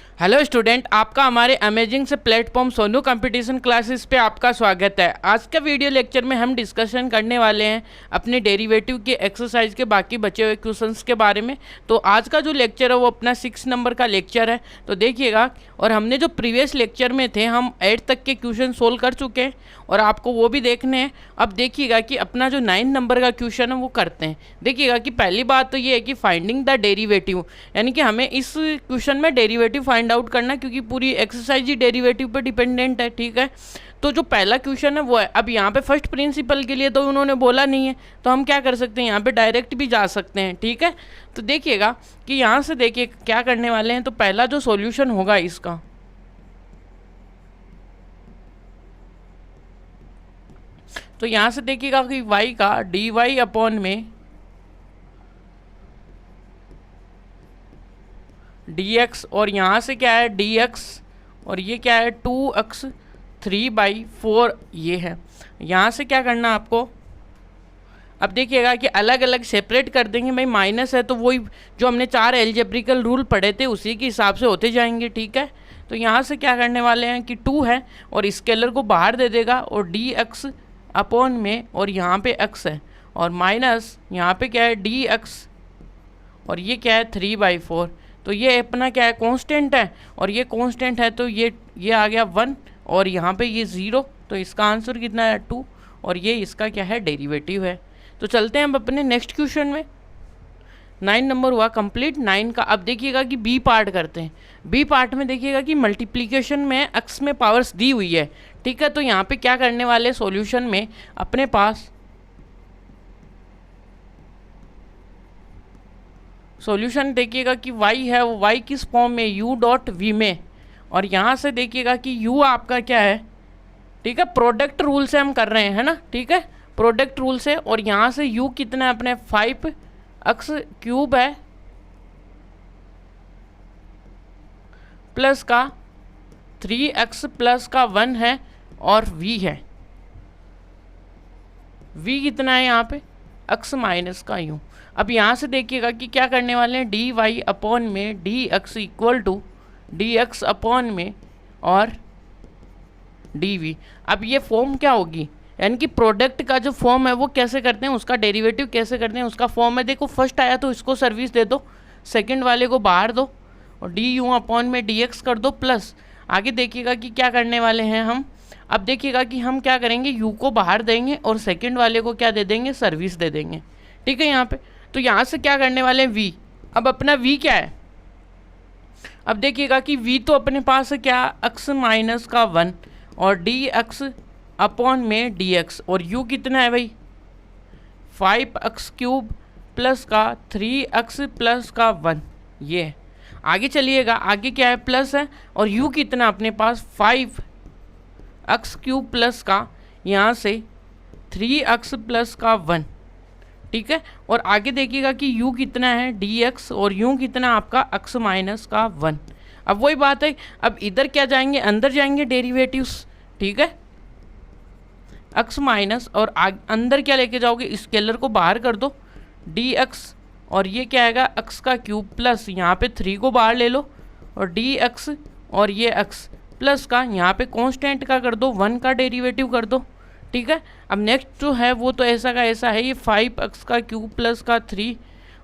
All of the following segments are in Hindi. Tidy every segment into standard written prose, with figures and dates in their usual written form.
हेलो स्टूडेंट, आपका हमारे अमेजिंग से प्लेटफॉर्म सोनू कंपटीशन क्लासेस पे आपका स्वागत है। आज का वीडियो लेक्चर में हम डिस्कशन करने वाले हैं अपने डेरिवेटिव के एक्सरसाइज के बाकी बचे हुए क्वेश्चंस के बारे में। तो आज का जो लेक्चर है वो अपना 6 नंबर का लेक्चर है, तो देखिएगा। और हमने जो प्रीवियस लेक्चर में थे हम 8 तक के क्वेश्चन सोल्व कर चुके हैं और आपको वो भी देखने हैं। अब देखिएगा कि अपना जो 9 नंबर का क्वेश्चन है वो करते हैं। देखिएगा कि पहली बात तो ये है कि फाइंडिंग द डेरिवेटिव, यानी कि हमें इस क्वेश्चन में डेरिवेटिव फाइंड आउट करना, क्योंकि पूरी एक्सरसाइज ही डेरिवेटिव पर डिपेंडेंट है। ठीक है, तो जो पहला क्वेश्चन है वो है, अब यहाँ पे फर्स्ट प्रिंसिपल के लिए तो उन्होंने बोला नहीं है, तो हम क्या कर सकते हैं, यहाँ पे डायरेक्ट भी जा सकते हैं। ठीक है, तो देखिएगा कि यहाँ से देखिए क्या करने वाले हैं। तो पहला जो सॉल्यूशन होगा इसका, तो यहाँ से देखिएगा कि y का dy अपॉन में dx, और यहाँ से क्या है dx, और ये क्या है 2x 3/4 ये है। यहाँ से क्या करना आपको, अब देखिएगा कि अलग अलग सेपरेट कर देंगे। भाई माइनस है तो वही जो हमने 4 एल्जेब्रिकल रूल पढ़े थे उसी के हिसाब से होते जाएंगे। ठीक है, तो यहाँ से क्या करने वाले हैं कि 2 है और स्केलर को बाहर दे देगा, और dx अपॉन में, और यहाँ पे x है, और माइनस यहाँ पे क्या है dx, और ये क्या है 3/4। तो ये अपना क्या है, कांस्टेंट है, और ये कांस्टेंट है तो ये आ गया 1, और यहाँ पे ये 0, तो इसका आंसर कितना है 2, और ये इसका क्या है डेरिवेटिव है। तो चलते हैं अब अपने नेक्स्ट क्वेश्चन में। 9 नंबर हुआ कंप्लीट 9 का। अब देखिएगा कि बी पार्ट करते हैं। बी पार्ट में देखिएगा कि मल्टीप्लिकेशन में x में पावर्स दी हुई है। ठीक है, तो यहाँ पे क्या करने वाले, सॉल्यूशन में अपने पास सॉल्यूशन देखिएगा कि y है वो y किस फॉर्म में, u डॉट v में, और यहाँ से देखिएगा कि u आपका क्या है। ठीक है, प्रोडक्ट रूल से हम कर रहे हैं, है ना। ठीक है, प्रोडक्ट रूल से, और यहाँ से u कितना है अपने 5x³ है प्लस का 3x प्लस का 1 है, और v है, v कितना है यहाँ पे x माइनस का u। अब यहाँ से देखिएगा कि क्या करने वाले हैं, dy अपॉन में dx equal to dx upon में और dv। अब ये फॉर्म क्या होगी, यानी कि प्रोडक्ट का जो फॉर्म है वो कैसे करते हैं, उसका डेरिवेटिव कैसे करते हैं, उसका फॉर्म है। देखो फर्स्ट आया तो इसको सर्विस दे दो, सेकंड वाले को बाहर दो, और du अपॉन में dx कर दो प्लस। आगे देखिएगा कि क्या करने वाले हैं हम। अब देखिएगा कि हम क्या करेंगे, u को बाहर देंगे और सेकंड वाले को क्या दे देंगे, सर्विस दे देंगे। ठीक है, यहाँ पे तो यहाँ से क्या करने वाले हैं v। अब अपना v क्या है, अब देखिएगा कि v तो अपने पास है क्या, x माइनस का 1 और dx अपॉन में dx, और u कितना है भाई 5x³ प्लस का 3x प्लस का 1। ये आगे चलिएगा, आगे क्या है प्लस है, और u कितना अपने पास 5x³ प्लस का यहाँ से 3x प्लस का 1। ठीक है, और आगे देखिएगा कि u कितना है dx, और u कितना आपका x माइनस का 1। अब वही बात है, अब इधर क्या जाएंगे, अंदर जाएंगे डेरिवेटिव्स। ठीक है, x माइनस, और अंदर क्या लेके जाओगे, स्केलर को बाहर कर दो dx, और ये क्या आएगा x का क्यूब प्लस यहाँ पे 3 को बाहर ले लो, और dx और ये x प्लस का यहाँ पे कांस्टेंट का कर दो 1 का डेरिवेटिव कर दो। ठीक है, अब नेक्स्ट जो है वो तो ऐसा का ऐसा है, ये 5x³ प्लस का 3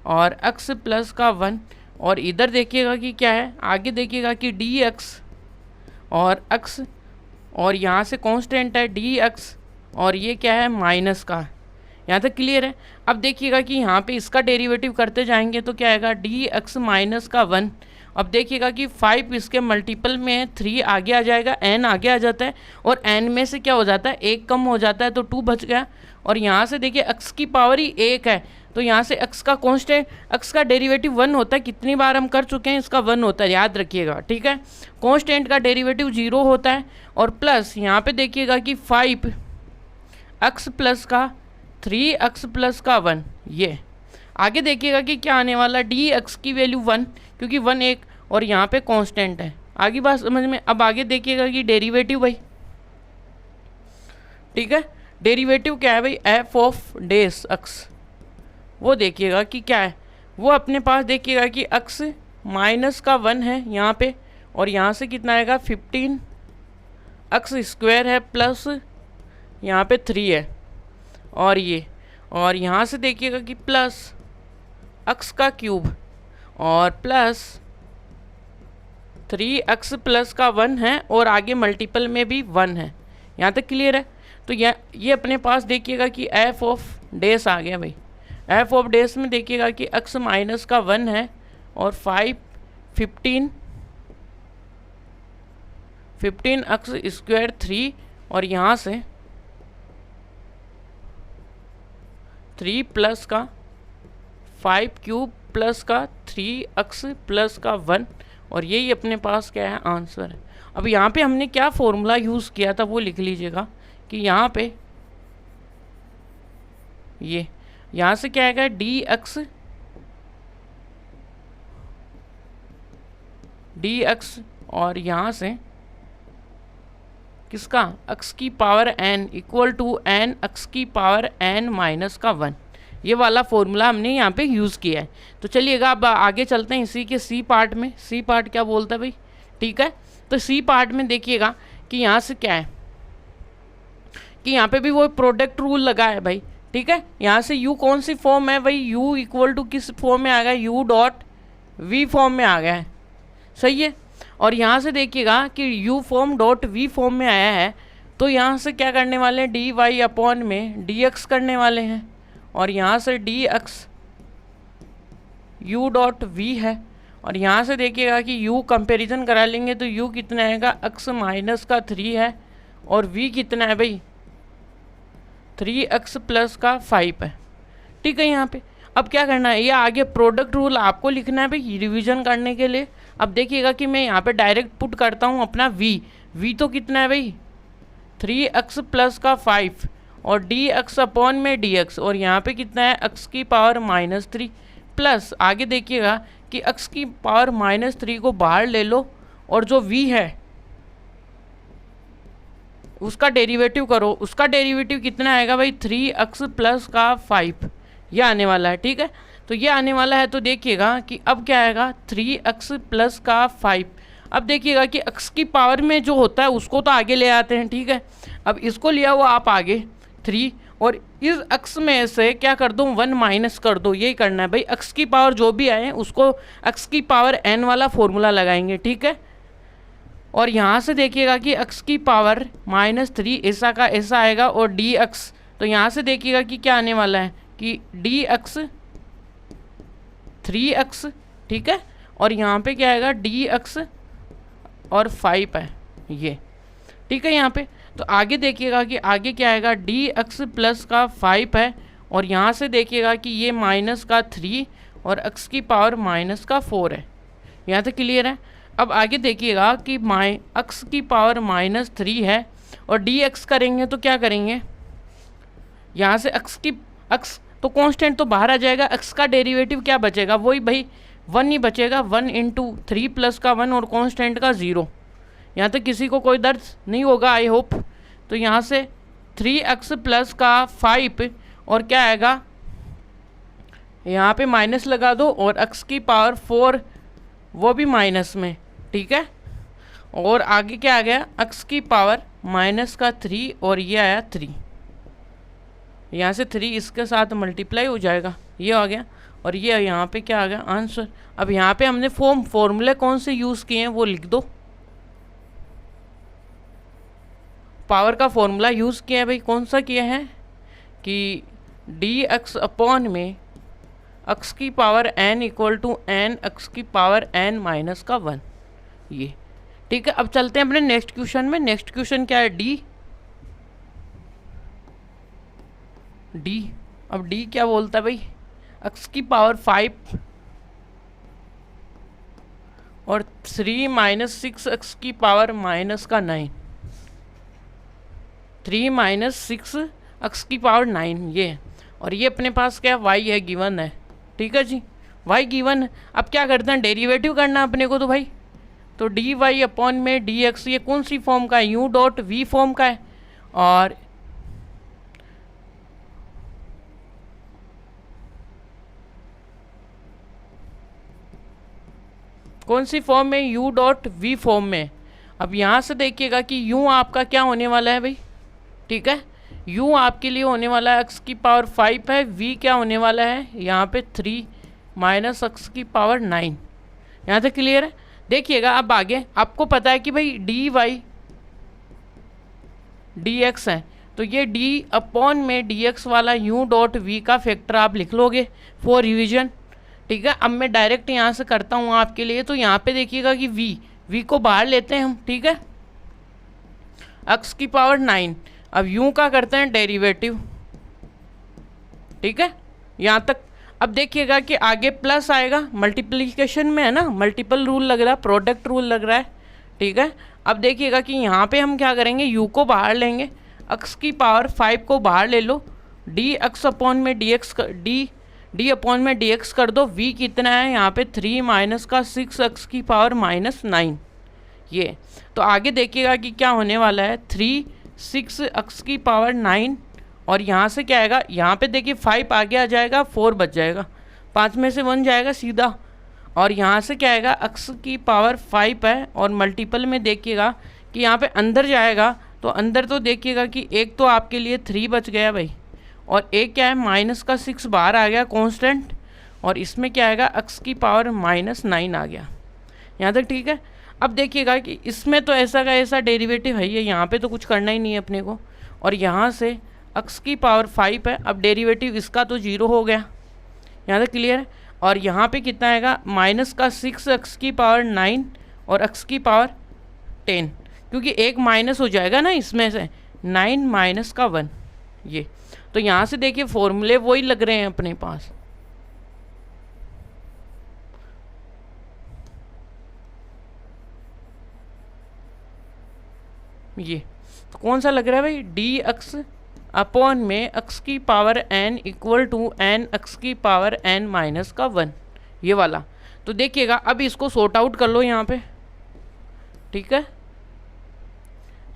और x प्लस का 1, और इधर देखिएगा कि क्या है, आगे देखिएगा कि dx और x, और यहाँ से कांस्टेंट है dx, और ये क्या है माइनस का। यहाँ तक क्लियर है। अब देखिएगा कि यहाँ पे इसका डेरिवेटिव करते जाएंगे तो क्या आएगा dx माइनस का 1। अब देखिएगा कि 5 इसके मल्टीपल में है, 3 आगे आ जाएगा, n आगे आ जाता है, और n में से क्या हो जाता है, 1 कम हो जाता है तो 2 बच गया। और यहाँ से देखिए x की पावर ही 1 है, तो यहाँ से x का कांस्टेंट, x का डेरिवेटिव 1 होता है, कितनी बार हम कर चुके हैं, इसका 1 होता है, याद रखिएगा। ठीक है, कांस्टेंट का डेरिवेटिव 0 होता है, और प्लस यहाँ पे देखिएगा कि 5x प्लस का 3x प्लस का 1। ये आगे देखिएगा कि क्या आने वाला, dx की वैल्यू 1, क्योंकि 1 1, और यहाँ पे कांस्टेंट है। आगे बात समझ में। अब आगे देखिएगा कि डेरिवेटिव भाई, ठीक है, डेरिवेटिव क्या है भाई, f ऑफ डेस x, वो देखिएगा कि क्या है, वो अपने पास देखिएगा कि x माइनस का 1 है यहाँ पे, और यहाँ से कितना आएगा 15 एक्स स्क्वायर है प्लस यहाँ पे 3 है और ये, और यहाँ से देखिएगा कि प्लस एक्स का क्यूब और प्लस 3x प्लस का 1 है और आगे मल्टीपल में भी 1 है। यहाँ तक क्लियर है। तो ये अपने पास देखिएगा कि एफ ऑफ डेस आ गया भाई। एफ ऑफ डेस में देखिएगा कि x माइनस का 1 है और 15 एक्स स्क्वायर 3 और यहाँ से 3 प्लस का 5 क्यूब प्लस का 3x प्लस का 1 और यही अपने पास क्या है आंसर है। अब यहाँ पे हमने क्या फॉर्मूला यूज़ किया था वो लिख लीजिएगा कि यहाँ पे ये यहाँ से क्या आएगा dx और यहाँ से किसका x की power n equal to n x की पावर n माइनस का 1। ये वाला फॉर्मूला हमने यहाँ पे यूज़ किया है। तो चलिएगा अब आगे चलते हैं इसी के सी पार्ट में। सी पार्ट क्या बोलता है भाई, ठीक है। तो सी पार्ट में देखिएगा कि यहाँ से क्या है कि यहाँ पे भी वो प्रोडक्ट रूल लगा है भाई, ठीक है। यहाँ से u कौन सी फॉर्म है भाई, u इक्वल टू किस फॉर्म में आ गया, u डॉट वी फॉर्म में आ गया है, सही है। और यहाँ से देखिएगा कि u form dot v form में आया है तो यहाँ से क्या करने वाले हैं डी वाई अपॉन में dx करने वाले हैं और यहाँ से dx u डॉट वी है और यहाँ से देखिएगा कि u कंपैरिजन करा लेंगे तो u कितना आएगा x माइनस का 3 है और v कितना है भाई 3x प्लस का 5 है, ठीक है। यहाँ पे अब क्या करना है, ये आगे प्रोडक्ट रूल आपको लिखना है भाई रिवीजन करने के लिए। अब देखिएगा कि मैं यहाँ पे डायरेक्ट पुट करता हूँ अपना v तो कितना है भाई 3x प्लस का 5 और dx अपॉन में dx और यहाँ पे कितना है x की पावर -3 प्लस आगे देखिएगा कि x की पावर -3 को बाहर ले लो और जो v है उसका डेरिवेटिव करो, उसका डेरिवेटिव कितना आएगा भाई 3x प्लस का 5 ये आने वाला है, ठीक है। तो ये आने वाला है तो देखिएगा कि अब क्या आएगा 3x प्लस का 5। अब देखिएगा कि x की पावर में जो होता है उसको तो आगे ले आते हैं, ठीक है। अब इसको लिया हुआ आप आगे 3 और इस x में से क्या कर दो 1 माइनस कर दो, यही करना है भाई। x की पावर जो भी आए उसको x की पावर n वाला फॉर्मूला लगाएंगे, ठीक है। और यहाँ से देखिएगा कि x की पावर -3 ऐसा का ऐसा आएगा और dx तो यहाँ से देखिएगा कि क्या आने वाला है कि dx 3x, ठीक है। और यहाँ पे क्या आएगा dx और 5 है ये, ठीक है। यहाँ पे तो आगे देखिएगा कि आगे क्या आएगा dx प्लस का 5 है और यहाँ से देखिएगा कि ये माइनस का 3 और x की पावर -4 है। यहाँ तक क्लियर है। अब आगे देखिएगा कि x की पावर -3 है और dx करेंगे तो क्या करेंगे, यहाँ से x तो कांस्टेंट तो बाहर आ जाएगा, x का डेरिवेटिव क्या बचेगा वही भाई 1 ही बचेगा, 1 इंटू 3 प्लस का 1 और कांस्टेंट का 0। यहाँ तक किसी को कोई दर्द नहीं होगा आई होप। तो यहाँ से 3x प्लस का 5 और क्या आएगा यहाँ पे माइनस लगा दो और x की पावर 4 वो भी माइनस में, ठीक है। और आगे क्या आ गया x की पावर -3 और ये आया 3, यहाँ से 3 इसके साथ मल्टीप्लाई हो जाएगा, ये आ गया। और ये यहाँ पे क्या आ गया आंसर। अब यहाँ पे हमने फॉर्मूले कौन से यूज़ किए हैं वो लिख दो। पावर का फॉर्मूला यूज़ किया है भाई, कौन सा किया है कि dx अपॉन में x की power n equal to n x की पावर n माइनस का 1, ये ठीक है। अब चलते हैं अपने नेक्स्ट क्वेश्चन में। नेक्स्ट क्वेश्चन क्या है डी। अब डी क्या बोलता है भाई x की पावर 5 और 3 माइनस 6x की पावर -9, 3 माइनस 6x की पावर 9 ये। और ये अपने पास क्या y है गिवन है, ठीक है जी, y गिवन है। अब क्या करते हैं डेरिवेटिव करना अपने को तो भाई, तो डी वाई अपॉन में डी एक्स ये कौन सी फॉर्म का है यू डॉट वी फॉर्म का है और कौन सी फॉर्म में, यू डॉट वी फॉर्म में। अब यहाँ से देखिएगा कि यू आपका क्या होने वाला है भाई, ठीक है, यू आपके लिए होने वाला है x की पावर 5 है, v क्या होने वाला है यहाँ पे 3 माइनस x की पावर 9। यहाँ तक क्लियर है। देखिएगा अब आगे आपको पता है कि भाई डी वाई डी एक्स है, तो ये d अपॉन में dx वाला u डॉट v का फैक्टर आप लिख लोगे फॉर रिवीजन, ठीक है। अब मैं डायरेक्ट यहाँ से करता हूँ आपके लिए। तो यहाँ पे देखिएगा कि v को बाहर लेते हैं हम, ठीक है, x की पावर 9। अब u का करते हैं डेरिवेटिव, ठीक है, यहाँ तक। अब देखिएगा कि आगे प्लस आएगा, मल्टीप्लिकेशन में है ना, मल्टीपल रूल लग रहा है, प्रोडक्ट रूल लग रहा है, ठीक है। अब देखिएगा कि यहाँ पे हम क्या करेंगे, u को बाहर लेंगे, x की पावर 5 को बाहर ले लो, dx अपॉन में dx d अपॉन में dx कर दो। v कितना है यहाँ पे 3 माइनस का 6x की पावर माइनस 9। ये तो आगे देखिएगा कि क्या होने वाला है, 3 6x की पावर 9 और यहाँ से क्या आएगा, यहाँ पे देखिए 5 आगे आ जाएगा, 4 बच जाएगा, 5 में से 1 जाएगा सीधा, और यहाँ से क्या आएगा x की पावर 5 है, और मल्टीपल में देखिएगा कि यहाँ पे अंदर जाएगा, तो अंदर तो देखिएगा कि एक तो आपके लिए 3 बच गया भाई, और एक क्या है माइनस का 6 बाहर आ गया कांस्टेंट, और इसमें क्या आएगा x की पावर माइनस 9 आ गया। यहाँ तक ठीक है। अब देखिएगा कि इसमें तो ऐसा का ऐसा डेरिवेटिव है, ये यहाँ पे तो कुछ करना ही नहीं है अपने को, और यहाँ से x की पावर 5 है, अब डेरिवेटिव इसका तो 0 हो गया। यहाँ तक क्लियर है। और यहाँ पे कितना आएगा, माइनस का 6x की पावर 9 और x की पावर 10, क्योंकि एक माइनस हो जाएगा ना इसमें से, 9 माइनस का 1। ये तो यहाँ से देखिए फॉर्मूले वही लग रहे हैं अपने पास। ये तो कौन सा लग रहा है भाई, डी एक्स अपॉन में x की power n equal to n x की पावर n माइनस का 1, ये वाला। तो देखिएगा अब इसको सॉर्ट आउट कर लो यहाँ पे, ठीक है,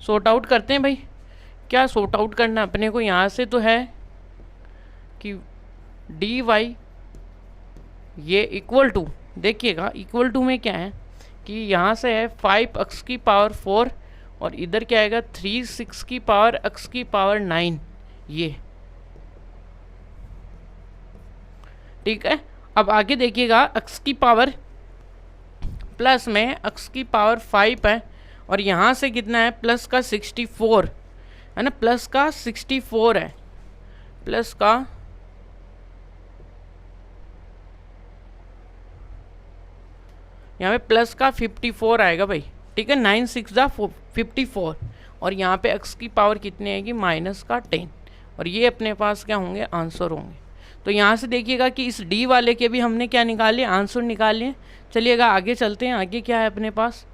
सॉर्ट आउट करते हैं भाई। क्या सॉर्ट आउट करना अपने को, यहाँ से तो है कि डी वाई ये इक्वल टू, देखिएगा इक्वल टू में क्या है कि यहाँ से है 5x की पावर 4 और इधर क्या आएगा 3 6 की पावर x की पावर 9, ये ठीक है। अब आगे देखिएगा x की पावर प्लस में x की पावर 5 है, और यहाँ से कितना है प्लस का 64 है ना, प्लस का 64 है, प्लस का यहाँ पे प्लस का 54 आएगा भाई, ठीक है, 9 6 जा 54, और यहाँ पे x की पावर कितनी आएगी माइनस का 10, और ये अपने पास क्या होंगे आंसर होंगे। तो यहाँ से देखिएगा कि इस d वाले के भी हमने क्या निकाले, आंसर निकाले। चलिएगा आगे चलते हैं, आगे क्या है अपने पास,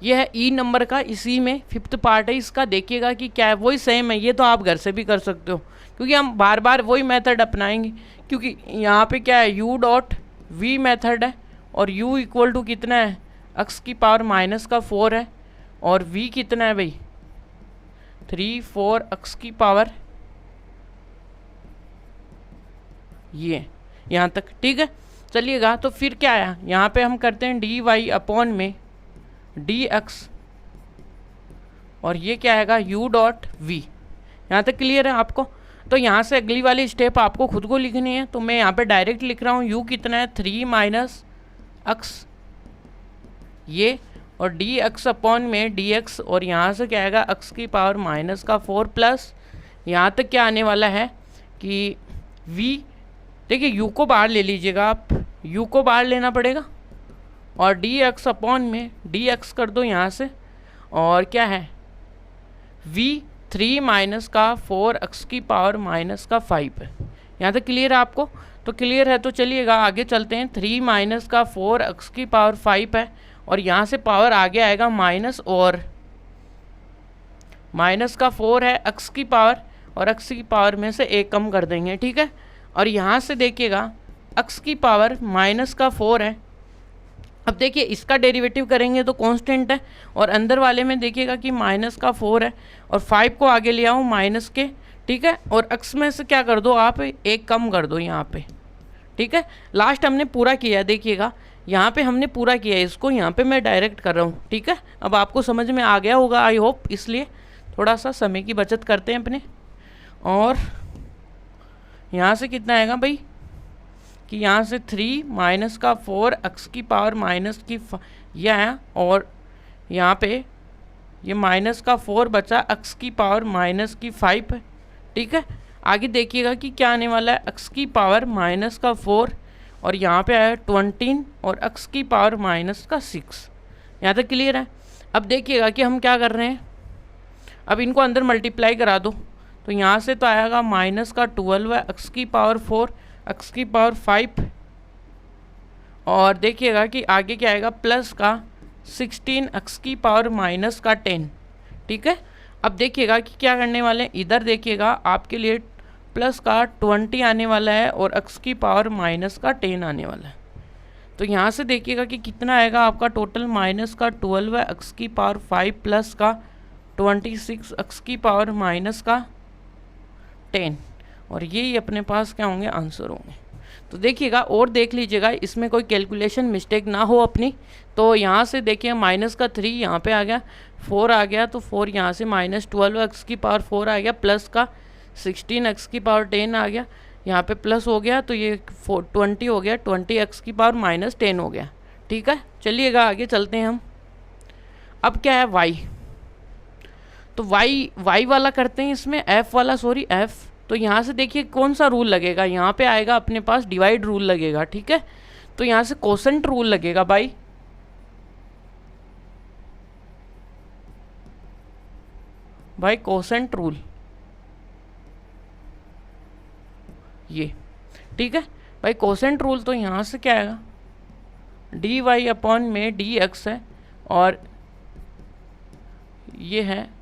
ये है ई नंबर का, इसी में 5th पार्ट है इसका। देखिएगा कि क्या है, वही सेम है, ये तो आप घर से भी कर सकते हो, क्योंकि हम बार बार वही मेथड अपनाएंगे, क्योंकि यहाँ पे क्या है u डॉट वी मेथड है, और u इक्वल टू कितना है x की पावर माइनस का 4 है, और v कितना है भाई 3 4 x की पावर, ये यहाँ तक ठीक है। चलिएगा तो फिर क्या आया, यहाँ पे हम करते हैं डी वाई अपॉन में डी एक्स, और ये क्या आएगा u डॉट वी। यहाँ तक क्लियर है आपको। तो यहाँ से अगली वाली स्टेप आपको खुद को लिखनी है, तो मैं यहाँ पे डायरेक्ट लिख रहा हूँ u कितना है 3 माइनस x, ये, और डी एक्स अपॉन में डी एक्स, और यहाँ से क्या आएगा x की पावर माइनस का 4 प्लस यहाँ तक क्या आने वाला है कि v, देखिए u को बाहर ले लीजिएगा आप, u को बाहर लेना पड़ेगा, और डी एक्स अपॉन में डी एक्स कर दो यहाँ से, और क्या है v 3 माइनस का 4 x की पावर माइनस का 5 है। यहाँ तक क्लियर है आपको। तो क्लियर है, तो चलिएगा आगे चलते हैं। 3 माइनस का 4 x की पावर 5 है, और यहाँ से पावर आगे आएगा माइनस, और माइनस का 4 है x की पावर, और x की पावर में से एक कम कर देंगे, ठीक है। और यहाँ से देखिएगा x की पावर माइनस का 4 है। अब देखिए इसका डेरिवेटिव करेंगे तो कांस्टेंट है, और अंदर वाले में देखिएगा कि माइनस का 4 है, और 5 को आगे ले आओ माइनस के, ठीक है, और x में से क्या कर दो आप एक कम कर दो यहाँ पे, ठीक है। लास्ट हमने पूरा किया, देखिएगा यहाँ पे हमने पूरा किया है इसको, यहाँ पे मैं डायरेक्ट कर रहा हूँ, ठीक है। अब आपको समझ में आ गया होगा आई होप, इसलिए थोड़ा सा समय की बचत करते हैं अपने। और यहाँ से कितना आएगा भाई कि यहाँ से 3 माइनस का 4 x की पावर माइनस की ये आया, और यहाँ पे ये माइनस का 4 बचा, x की पावर माइनस की 5 है, ठीक है। आगे देखिएगा कि क्या आने वाला है, x की पावर माइनस का 4 और यहाँ पे आया 20 और x की पावर माइनस का 6। यहाँ तक क्लियर है। अब देखिएगा कि हम क्या कर रहे हैं, अब इनको अंदर मल्टीप्लाई करा दो, तो यहाँ से तो आएगा माइनस का 12 है, x की पावर 4 x की पावर 5, और देखिएगा कि आगे क्या आएगा प्लस का 16 x की पावर माइनस का 10, ठीक है। अब देखिएगा कि क्या करने वाले हैं, इधर देखिएगा आपके लिए प्लस का 20 आने वाला है और x की पावर माइनस का 10 आने वाला है। तो यहाँ से देखिएगा कि कितना आएगा आपका टोटल, माइनस का 12 है x की पावर 5 प्लस का 26 x की पावर माइनस का 10, और यही अपने पास क्या होंगे आंसर होंगे। तो देखिएगा और देख लीजिएगा इसमें कोई कैलकुलेशन मिस्टेक ना हो अपनी। तो यहाँ से देखिए माइनस का 3 यहाँ पे आ गया, 4 आ गया, तो 4 यहाँ से माइनस 12 x की पावर 4 आ गया, प्लस का 16 x की पावर 10 आ गया, यहाँ पे प्लस हो गया तो ये 20 हो गया, 20 x की पावर माइनस 10 हो गया, ठीक है। चलिएगा आगे चलते हैं हम। अब क्या है y, तो y वाला करते हैं इसमें, f वाला, सॉरी f। तो यहाँ से देखिए कौन सा रूल लगेगा, यहाँ पे आएगा अपने पास डिवाइड रूल लगेगा, ठीक है। तो यहाँ से कोसेंट रूल लगेगा भाई कोसेंट रूल, ये ठीक है भाई कोसेंट रूल। तो यहाँ से क्या आएगा, डी वाई अपॉन में डी एक्स है, और ये है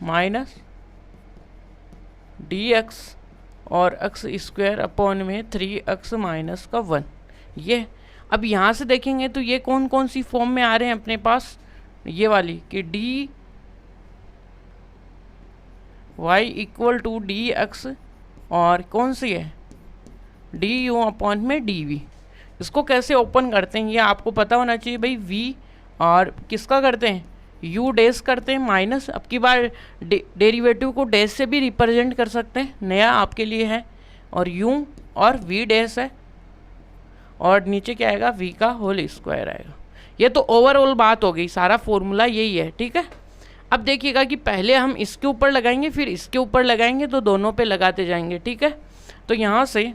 माइनस डी एक्स और एक्स स्क्वायर अपॉन में 3x माइनस का 1, ये। अब यहाँ से देखेंगे तो ये कौन कौन सी फॉर्म में आ रहे हैं अपने पास, ये वाली कि d y equal to d x, और कौन सी है डी यू अपॉन में डी वी। इसको कैसे ओपन करते हैं ये आपको पता होना चाहिए भाई। वी और किसका करते हैं, यू डैश करते हैं माइनस, अब की बार डेरिवेटिव को डैश से भी रिप्रेजेंट कर सकते हैं, नया आपके लिए है, और यू और वी डैश है, और नीचे क्या आएगा वी का होल स्क्वायर आएगा। ये तो ओवरऑल बात हो गई, सारा फॉर्मूला यही है, ठीक है। अब देखिएगा कि पहले हम इसके ऊपर लगाएंगे फिर इसके ऊपर लगाएंगे, तो दोनों पे लगाते जाएंगे, ठीक है। तो यहाँ से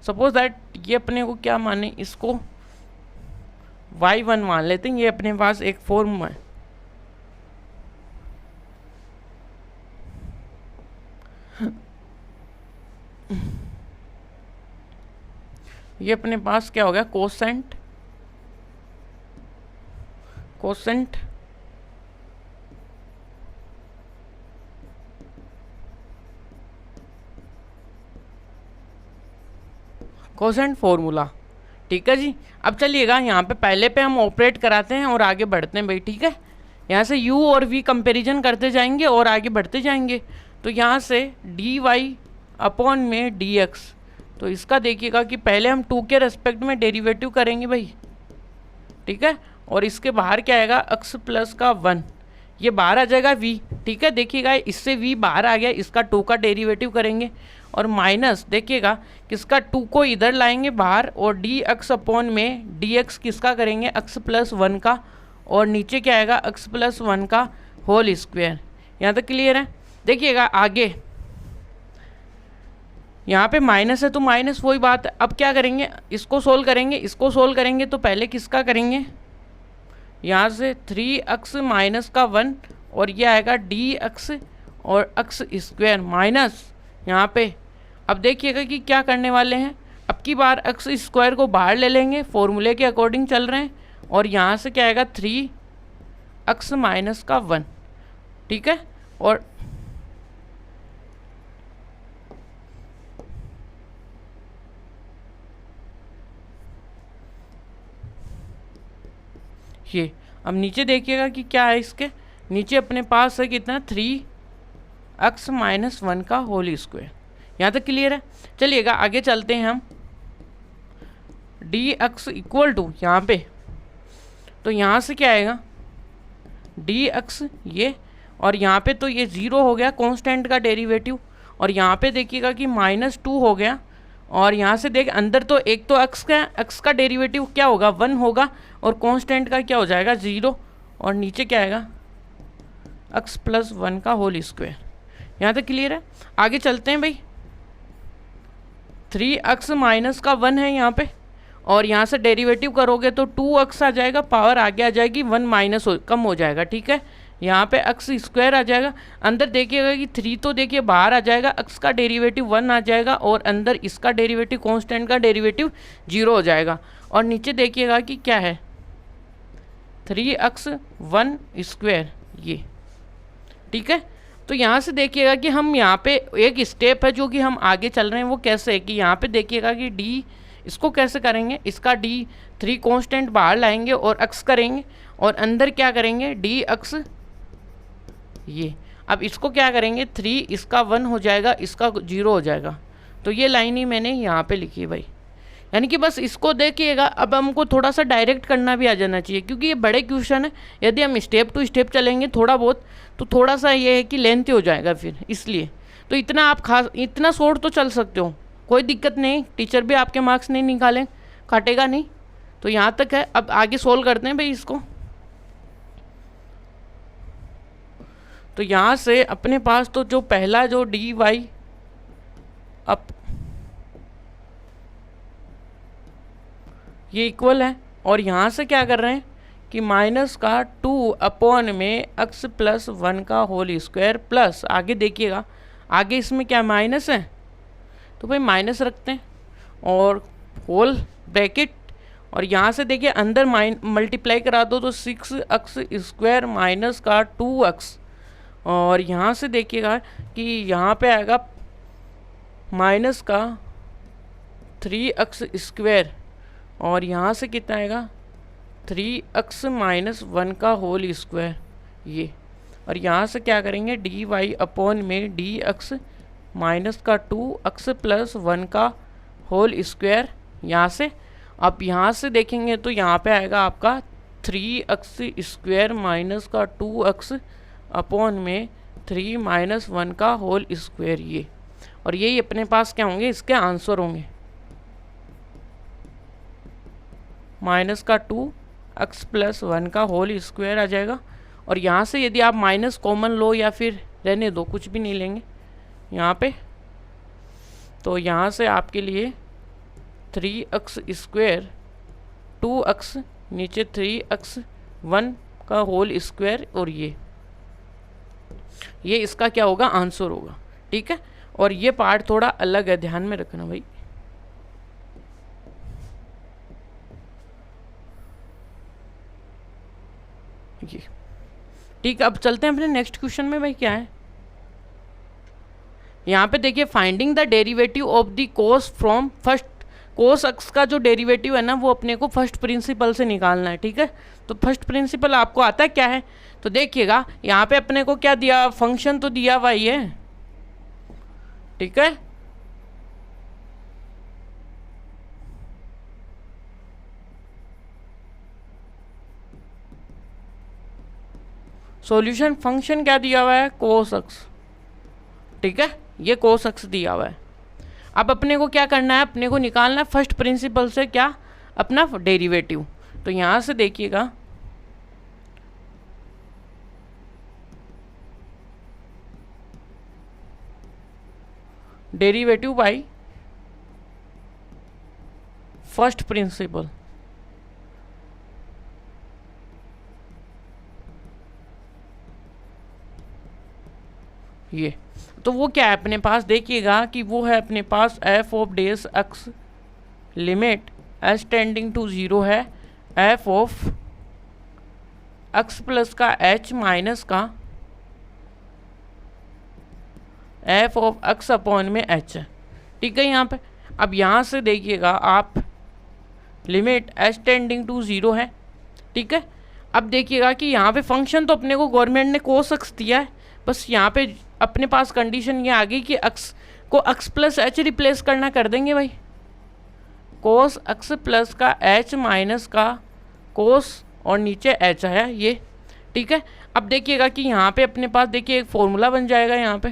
सपोज दैट ये अपने को क्या माने, इसको y1 मान लेते हैं, ये अपने पास एक फॉर्म है। ये अपने पास क्या हो गया, कोसेंट फॉर्मूला, ठीक है जी। अब चलिएगा यहाँ पे पहले पे हम ऑपरेट कराते हैं और आगे बढ़ते हैं भाई, ठीक है। यहाँ से u और v कंपैरिजन करते जाएंगे और आगे बढ़ते जाएंगे। तो यहाँ से डी वाई अपॉन में डी एक्स, तो इसका देखिएगा कि पहले हम 2 के रेस्पेक्ट में डेरिवेटिव करेंगे भाई, ठीक है। और इसके बाहर क्या आएगा x प्लस का 1, ये बाहर आ जाएगा v, ठीक है। देखिएगा इससे v बाहर आ गया, इसका 2 का डेरिवेटिव करेंगे, और माइनस देखिएगा किसका 2 को इधर लाएंगे बाहर, और डी एक्स अपॉन में डी एक्स किसका करेंगे x प्लस 1 का, और नीचे क्या आएगा x प्लस 1 का होल स्क्वायर। यहाँ तक क्लियर है। देखिएगा आगे यहाँ पे माइनस है तो माइनस वही बात है। अब क्या करेंगे, इसको सोल्व करेंगे, तो पहले किसका करेंगे, यहाँ से 3x माइनस का 1, और ये आएगा डी एक्स और x स्क्वायर माइनस यहाँ पे। अब देखिएगा कि क्या करने वाले हैं, अब की बार x स्क्वायर को बाहर ले लेंगे, फॉर्मूले के अकॉर्डिंग चल रहे हैं, और यहाँ से क्या आएगा 3x माइनस का 1, ठीक है। और ये अब नीचे देखिएगा कि क्या है इसके, नीचे अपने पास है कितना 3x माइनस 1 का होल स्क्वायर। यहाँ तक क्लियर है। चलिएगा आगे चलते हैं हम। dx इक्वल टू यहाँ पे, तो यहाँ से क्या आएगा dx ये, और यहाँ पे तो ये 0 हो गया कांस्टेंट का डेरिवेटिव, और यहाँ पे देखिएगा कि -2 हो गया, और यहाँ से देख अंदर तो एक तो x का डेरिवेटिव क्या होगा 1 होगा, और कांस्टेंट का क्या हो जाएगा 0, और नीचे क्या आएगा x प्लस 1 का होल स्क्वायर। यहाँ तक क्लियर है। आगे चलते हैं भाई। 3x माइनस का 1 है यहाँ पे, और यहाँ से डेरिवेटिव करोगे तो 2x आ जाएगा, पावर आगे आ जाएगी 1 माइनस कम हो जाएगा, ठीक है। यहाँ पे x स्क्वायर आ जाएगा, अंदर देखिएगा कि 3 तो देखिए बाहर आ जाएगा, x का डेरिवेटिव 1 आ जाएगा, और अंदर इसका डेरिवेटिव कांस्टेंट का डेरिवेटिव 0 हो जाएगा, और नीचे देखिएगा कि क्या है 3x 1 स्क्वायर ये, ठीक है। तो यहाँ से देखिएगा कि हम यहाँ पे एक स्टेप है जो कि हम आगे चल रहे हैं, वो कैसे है कि यहाँ पे देखिएगा कि d इसको कैसे करेंगे, इसका d3 कांस्टेंट बाहर लाएंगे और x करेंगे, और अंदर क्या करेंगे dx ये। अब इसको क्या करेंगे 3 इसका 1 हो जाएगा, इसका 0 हो जाएगा। तो ये लाइन ही मैंने यहाँ पे लिखी है भाई, यानी कि बस इसको देखिएगा। अब हमको थोड़ा सा डायरेक्ट करना भी आ जाना चाहिए, क्योंकि ये बड़े क्वेश्चन है, यदि हम स्टेप टू स्टेप चलेंगे थोड़ा बहुत तो थोड़ा सा ये है कि लेंथी हो जाएगा फिर, इसलिए तो इतना आप इतना शॉर्ट तो चल सकते हो, कोई दिक्कत नहीं, टीचर भी आपके मार्क्स नहीं निकालें, काटेगा नहीं। तो यहाँ तक है। अब आगे सोल्व करते हैं भाई इसको। तो यहाँ से अपने पास तो जो पहला जो dy अप ये इक्वल है, और यहाँ से क्या कर रहे हैं कि माइनस का 2 अपॉन में x प्लस 1 का होल स्क्वायर प्लस, आगे देखिएगा आगे इसमें क्या माइनस है, तो भाई माइनस रखते हैं और होल ब्रैकेट, और यहाँ से देखिए अंदर मल्टीप्लाई करा दो तो 6x स्क्वायर माइनस का 2x, और यहाँ से देखिएगा कि यहाँ पे आएगा माइनस का 3x स्क्वायर, और यहाँ से कितना आएगा 3x माइनस 1 का होल स्क्वायर ये, और यहाँ से क्या करेंगे dy अपॉन में dx माइनस का 2x प्लस 1 का होल स्क्वायर यहाँ से। अब यहाँ से देखेंगे तो यहाँ पे आएगा आपका 3x स्क्वायर माइनस का 2x अपॉन में 3 माइनस 1 का होल स्क्वायर ये, और यही अपने पास क्या होंगे इसके आंसर होंगे, माइनस का 2x प्लस 1 का होल स्क्वायर आ जाएगा। और यहाँ से यदि आप माइनस कॉमन लो या फिर रहने दो, कुछ भी नहीं लेंगे यहाँ पे, तो यहाँ से आपके लिए 3x स्क्वायर 2x नीचे 3x 1 का होल स्क्वायर, और ये इसका क्या होगा आंसर होगा, ठीक है। और ये पार्ट थोड़ा अलग है, ध्यान में रखना भाई। ये ठीक है। अब चलते हैं अपने नेक्स्ट क्वेश्चन में भाई। क्या है यहाँ पे देखिए, finding the derivative of the cos from first, cos x का जो डेरिवेटिव है ना वो अपने को फर्स्ट प्रिंसिपल से निकालना है, ठीक है। तो फर्स्ट प्रिंसिपल आपको आता है क्या है, तो देखिएगा यहाँ पे अपने को क्या दिया, फंक्शन तो दिया हुआ ही है, ठीक है। सॉल्यूशन फंक्शन क्या दिया हुआ है कोस x, ठीक है, ये कोस x दिया हुआ है। अब अपने को क्या करना है, अपने को निकालना है फर्स्ट प्रिंसिपल से क्या, अपना डेरिवेटिव। तो यहाँ से देखिएगा डेरिवेटिव बाय फर्स्ट प्रिंसिपल, ये तो वो क्या है अपने पास, देखिएगा कि वो है अपने पास f of dash x limit s tending to 0 है f ऑफ x प्लस का h माइनस का f ऑफ x अपॉन में h है, ठीक है यहाँ पे। अब यहाँ से देखिएगा आप लिमिट s टेंडिंग टू 0 है, ठीक है। अब देखिएगा कि यहाँ पे फंक्शन तो अपने को गवर्नमेंट ने कोस अक्स दिया है, बस यहाँ पे अपने पास कंडीशन ये आ गई कि अक्स को अक्स प्लस एच रिप्लेस करना, कर देंगे भाई। कोस अक्स प्लस का एच माइनस का कोस और नीचे एच है ये, ठीक है। अब देखिएगा कि यहाँ पे अपने पास देखिए एक फॉर्मूला बन जाएगा यहाँ पे,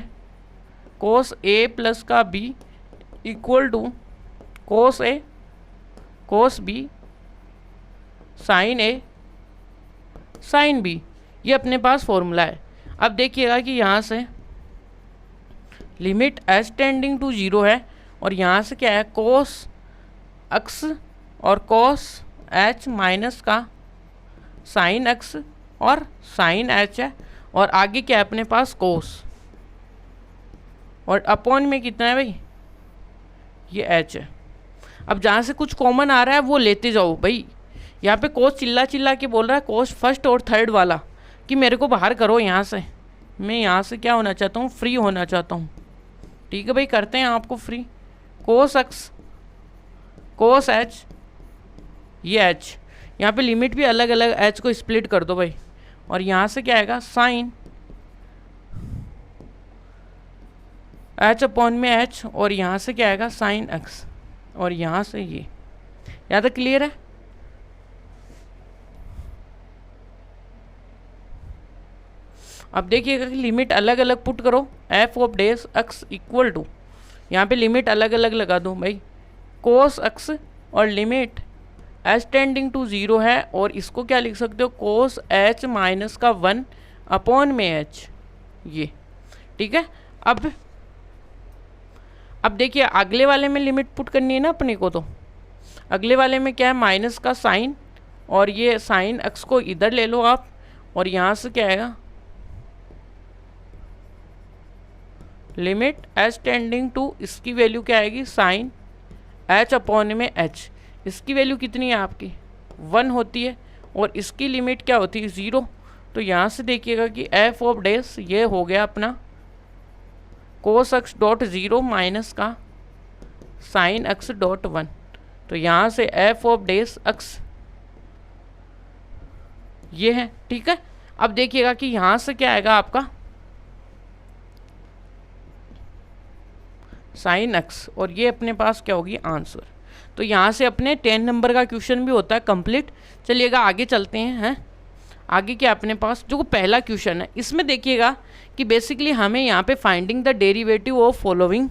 कोस ए प्लस का b equal to cos a cos b sine a sine b, ये अपने पास फॉर्मूला है। अब देखिएगा कि यहाँ से लिमिट एच टेंडिंग टू 0 है और यहाँ से क्या है कोस एक्स और कोस एच माइनस का साइन एक्स और साइन एच है, और आगे क्या है अपने पास कोस, और अपॉन में कितना है भाई, ये एच है। अब जहाँ से कुछ कॉमन आ रहा है वो लेते जाओ भाई। यहाँ पे कोस चिल्ला चिल्ला के बोल रहा है कोस फर्स्ट और थर्ड वाला कि मेरे को बाहर करो यहाँ से, मैं यहाँ से क्या होना चाहता हूँ, फ्री होना चाहता हूँ। ठीक है भाई, करते हैं आपको फ्री। कोस एक्स कोस एच, ये एच, यहाँ पे लिमिट भी अलग अलग, एच को स्प्लिट कर दो भाई, और यहाँ से क्या आएगा साइन एच अपॉन में एच, और यहाँ से क्या आएगा साइन एक्स, और यहाँ से ये। यहाँ तक क्लियर है? अब देखिएगा कि लिमिट अलग अलग पुट करो, f of dash x equal to, यहाँ पे लिमिट अलग अलग लगा दो भाई, कोस एक्स और लिमिट एच टेंडिंग टू 0 है, और इसको क्या लिख सकते हो कोस एच माइनस का 1 अपॉन में एच, ये ठीक है। अब देखिए अगले वाले में लिमिट पुट करनी है ना अपने को, तो अगले वाले में क्या है माइनस का साइन, और ये साइन एक्स को इधर ले लो आप, और यहाँ से क्या आएगा लिमिट एच टेंडिंग टू, इसकी वैल्यू क्या आएगी साइन एच अपॉन में एच, इसकी वैल्यू कितनी है आपकी 1 होती है, और इसकी लिमिट क्या होती है 0। तो यहाँ से देखिएगा कि एफ ऑफ डेस ये हो गया अपना कोस एक्स डॉट 0 माइनस का साइन एक्स डॉट 1। तो यहाँ से एफ ऑफ डेस एक्स ये है, ठीक है। अब देखिएगा कि यहाँ से क्या आएगा आपका साइन एक्स, और ये अपने पास क्या होगी आंसर। तो यहाँ से अपने 10 नंबर का क्वेश्चन भी होता है कंप्लीट। चलिएगा आगे चलते हैं। आगे क्या अपने पास जो पहला क्वेश्चन है, इसमें देखिएगा कि बेसिकली हमें यहाँ पे finding the derivative of following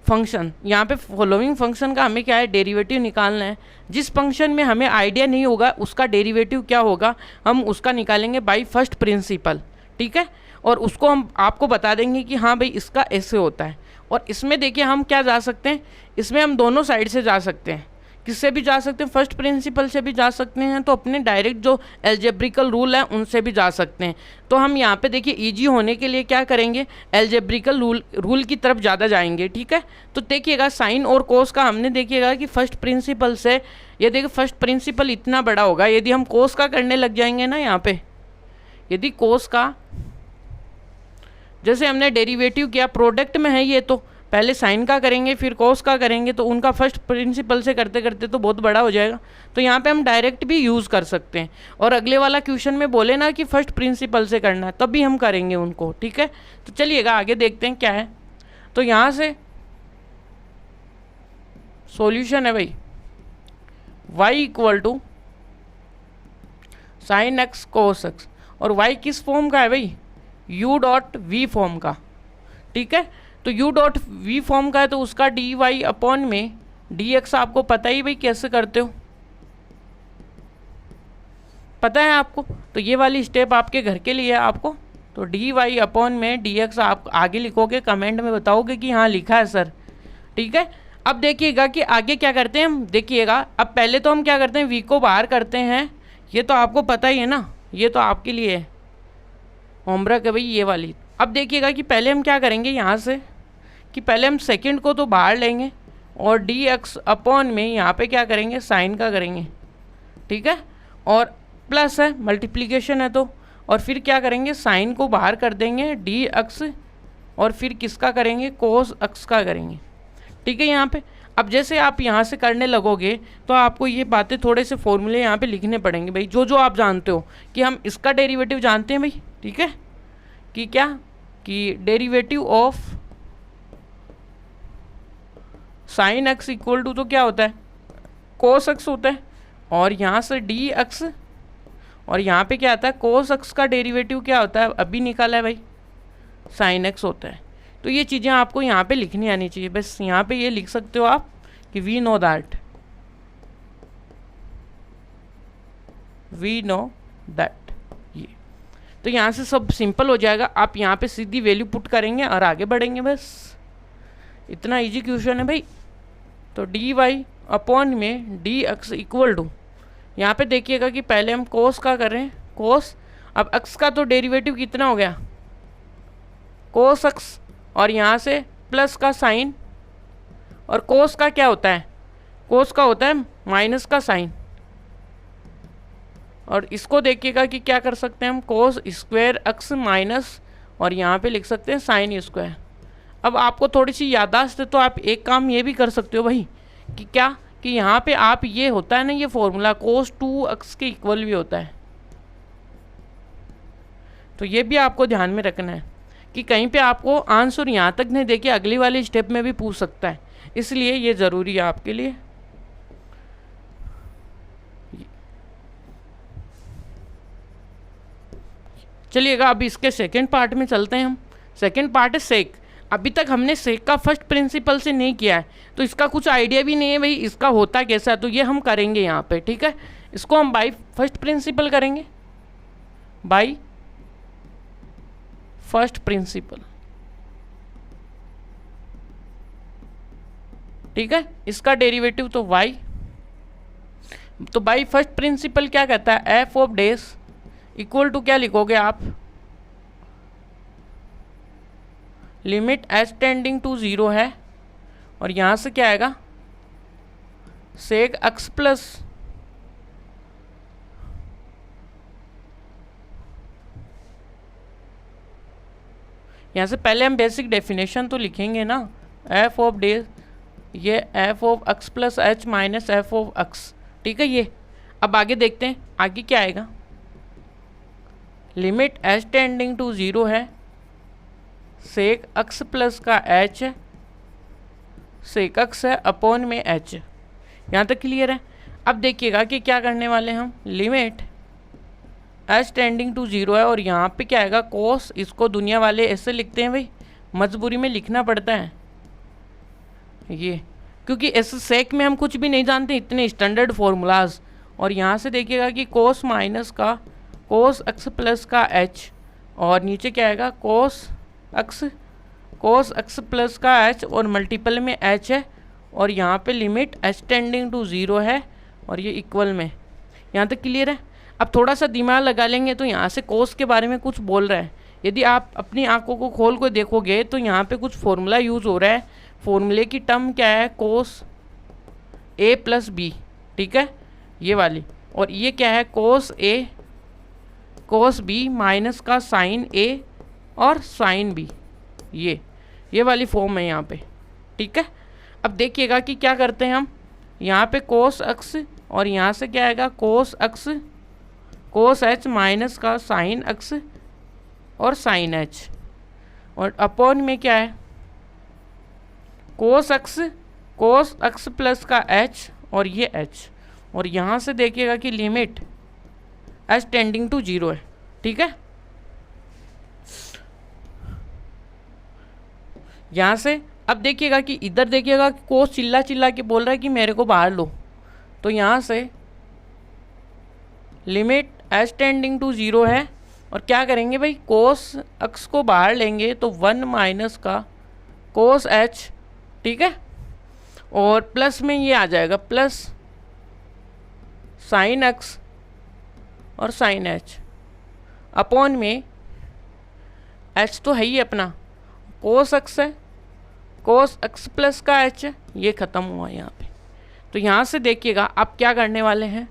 function, यहाँ पे फॉलोइंग फंक्शन का हमें क्या है डेरिवेटिव निकालना है। जिस फंक्शन में हमें आइडिया नहीं होगा उसका डेरिवेटिव क्या होगा, हम उसका निकालेंगे बाय फर्स्ट प्रिंसिपल, ठीक है। और उसको हम आपको बता देंगे कि हाँ भाई इसका ऐसे होता है। और इसमें देखिए हम क्या जा सकते हैं, इसमें हम दोनों साइड से जा सकते हैं, किससे भी जा सकते हैं, फर्स्ट प्रिंसिपल से भी जा सकते हैं, तो अपने डायरेक्ट जो एल्जेब्रिकल रूल है उनसे भी जा सकते हैं। तो हम यहाँ पे देखिए इजी होने के लिए क्या करेंगे, एल्जेब्रिकल रूल की तरफ ज़्यादा जाएंगे, ठीक है। तो देखिएगा साइन और कोस का हमने देखिएगा कि फर्स्ट प्रिंसिपल से, ये देखिए फर्स्ट प्रिंसिपल इतना बड़ा होगा, यदि हम कोस का करने लग जाएंगे ना यहाँ पे, यदि कोस का जैसे हमने डेरिवेटिव किया प्रोडक्ट में है ये, तो पहले साइन का करेंगे फिर कोस का करेंगे, तो उनका फर्स्ट प्रिंसिपल से करते करते तो बहुत बड़ा हो जाएगा। तो यहाँ पे हम डायरेक्ट भी यूज़ कर सकते हैं, और अगले वाला क्वेश्चन में बोले ना कि फर्स्ट प्रिंसिपल से करना है, तब भी हम करेंगे उनको, ठीक है। तो चलिएगा आगे देखते हैं क्या है। तो यहाँ से सॉल्यूशन है भाई y equal to sine x cos x, और y किस फॉर्म का है भाई, u डॉट वी फॉर्म का, ठीक है। तो u डॉट वी फॉर्म का है, तो उसका डी वाई अपॉन में डी एक्स आपको पता ही भाई कैसे करते हो, पता है आपको। तो ये वाली स्टेप आपके घर के लिए है आपको। तो डी वाई अपॉन में डी एक्स आप आगे लिखोगे, कमेंट में बताओगे कि हाँ लिखा है सर, ठीक है। अब देखिएगा कि आगे क्या करते हैं हम, देखिएगा अब पहले तो हम क्या करते हैं v को बाहर करते हैं, ये तो आपको पता ही है ना, ये तो आपके लिए है होमवर्क है भाई ये वाली। अब देखिएगा कि पहले हम क्या करेंगे यहाँ से, कि पहले हम सेकंड को तो बाहर लेंगे, और डी एक्स अपॉन में यहाँ पे क्या करेंगे साइन का करेंगे, ठीक है। और प्लस है मल्टीप्लिकेशन है तो, और फिर क्या करेंगे साइन को बाहर कर देंगे डी एक्स, और फिर किसका करेंगे कोस एक्स का करेंगे, ठीक है। यहाँ पे अब जैसे आप यहाँ से करने लगोगे तो आपको ये बातें थोड़े से फॉर्मूले यहाँ पे लिखने पड़ेंगे भाई, जो जो आप जानते हो कि हम इसका डेरिवेटिव जानते हैं भाई, ठीक है, कि क्या, कि derivative of sine x equal to तो क्या होता है, कोस एक्स होता है, और यहाँ से डी एक्स, और यहाँ पे क्या आता है, कोस एक्स का डेरिवेटिव क्या होता है, अभी निकाला है भाई, साइन एक्स होता है। तो ये चीज़ें आपको यहाँ पे लिखनी आनी चाहिए। बस यहाँ पे ये लिख सकते हो आप कि वी नो दैट ये, तो यहाँ से सब सिंपल हो जाएगा। आप यहाँ पे सीधी वैल्यू पुट करेंगे और आगे बढ़ेंगे, बस इतना इजी क्वेश्चन है भाई। तो डी वाई अपॉन में डी एक्स इक्वल टू, यहाँ पे देखिएगा कि पहले हम कोस का कर रहे हैं, कोस, अब एक्स का तो डेरिवेटिव कितना हो गया, कोस एक्स, और यहाँ से प्लस का साइन, और कोस का क्या होता है, कोस का होता है माइनस का साइन, और इसको देखिएगा कि क्या कर सकते हैं हम, कोस स्क्वायर एक्स माइनस, और यहाँ पे लिख सकते हैं साइन स्क्वायर। अब आपको थोड़ी सी याददाश्त है तो आप एक काम ये भी कर सकते हो भाई कि क्या, कि यहाँ पे आप ये होता है ना, ये फॉर्मूला कोस 2x के इक्वल भी होता है, तो ये भी आपको ध्यान में रखना है कि कहीं पे आपको आंसर यहाँ तक नहीं देके अगली वाली स्टेप में भी पूछ सकता है, इसलिए ये ज़रूरी है आपके लिए। चलिएगा अब इसके सेकंड पार्ट में चलते हैं हम। सेकंड पार्ट है सेक। अभी तक हमने सेक का फर्स्ट प्रिंसिपल से नहीं किया है, तो इसका कुछ आइडिया भी नहीं है भाई इसका होता कैसा, तो ये हम करेंगे यहाँ पे, ठीक है। इसको हम बाई फर्स्ट प्रिंसिपल करेंगे, बाई फर्स्ट प्रिंसिपल, ठीक है। इसका डेरिवेटिव तो y, तो बाई फर्स्ट प्रिंसिपल क्या कहता है, f of dash equal to क्या लिखोगे आप, लिमिट एच टेंडिंग टू 0 है, और यहाँ से क्या आएगा, सेक एक्स प्लस यहाँ से पहले हम बेसिक डेफिनेशन तो लिखेंगे ना, एफ ऑफ डेस, ये F of x plus h minus F of x, ठीक है। ये अब आगे देखते हैं आगे क्या आएगा, लिमिट एच टेंडिंग टू 0 है, सेक एक्स प्लस का एच, सेक एक्स है अपॉन में एच, यहाँ तक क्लियर है। अब देखिएगा कि क्या करने वाले हम, लिमिट एच टेंडिंग टू 0 है, और यहाँ पे क्या आएगा, कोस, इसको दुनिया वाले ऐसे लिखते हैं भाई, मजबूरी में लिखना पड़ता है ये, क्योंकि ऐसे सेक में हम कुछ भी नहीं जानते, इतने स्टैंडर्ड फॉर्मूलाज। और यहाँ से देखिएगा कि कोस माइनस का कोस एक्स प्लस का एच, और नीचे क्या आएगा, कोस एक्स प्लस का एच, और मल्टीपल में एच है, और यहाँ पे लिमिट एच टेंडिंग टू 0 है, और ये इक्वल में, यहाँ तक क्लियर है। अब थोड़ा सा दिमाग लगा लेंगे तो यहाँ से कोस के बारे में कुछ बोल रहा है, यदि आप अपनी आंखों को खोल कर देखोगे तो यहाँ पे कुछ फॉर्मूला यूज़ हो रहा है, फॉर्मूले की टर्म क्या है, कोस ए प्लस बी, ठीक है, ये वाली, और ये क्या है, कोस ए कोस बी माइनस का साइन ए और साइन बी, ये वाली फॉर्म है यहाँ पे, ठीक है। अब देखिएगा कि क्या करते हैं हम, यहाँ पे कोस एक्स, और यहाँ से क्या आएगा, कोस एक्स कोस एच माइनस का साइन एक्स और साइन एच, और अपॉन में क्या है, कोस एक्स प्लस का एच, और ये एच, और यहाँ से देखिएगा कि लिमिट एच टेंडिंग टू 0 है, ठीक है। यहाँ से अब देखिएगा कि इधर देखिएगा कि कोस चिल्ला चिल्ला के बोल रहा है कि मेरे को बाहर लो, तो यहाँ से लिमिट एच टेंडिंग टू 0 है, और क्या करेंगे भाई, कोस एक्स को बाहर लेंगे तो 1 माइनस का कोस एच, ठीक है, और प्लस में ये आ जाएगा प्लस साइन एक्स और साइन एच, अपॉन में एच तो है ही अपना, कोस एक्स है, कोस एक्स प्लस का एच, ये ख़त्म हुआ यहाँ पे। तो यहाँ से देखिएगा आप क्या करने वाले हैं,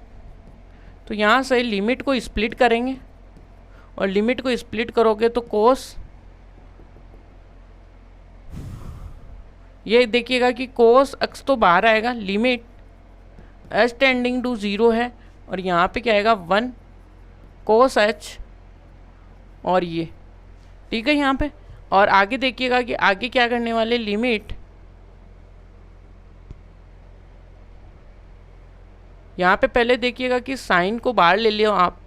तो यहाँ से लिमिट को स्प्लिट करेंगे, और लिमिट को स्प्लिट करोगे तो कोस ये देखिएगा कि कोस एक्स तो बाहर आएगा, लिमिट एच टेंडिंग टू 0 है, और यहाँ पे क्या आएगा 1 कोस एच, और ये ठीक है यहाँ पे। और आगे देखिएगा कि आगे क्या करने वाले, लिमिट यहाँ पे पहले देखिएगा कि साइन को बाहर ले लियो आप,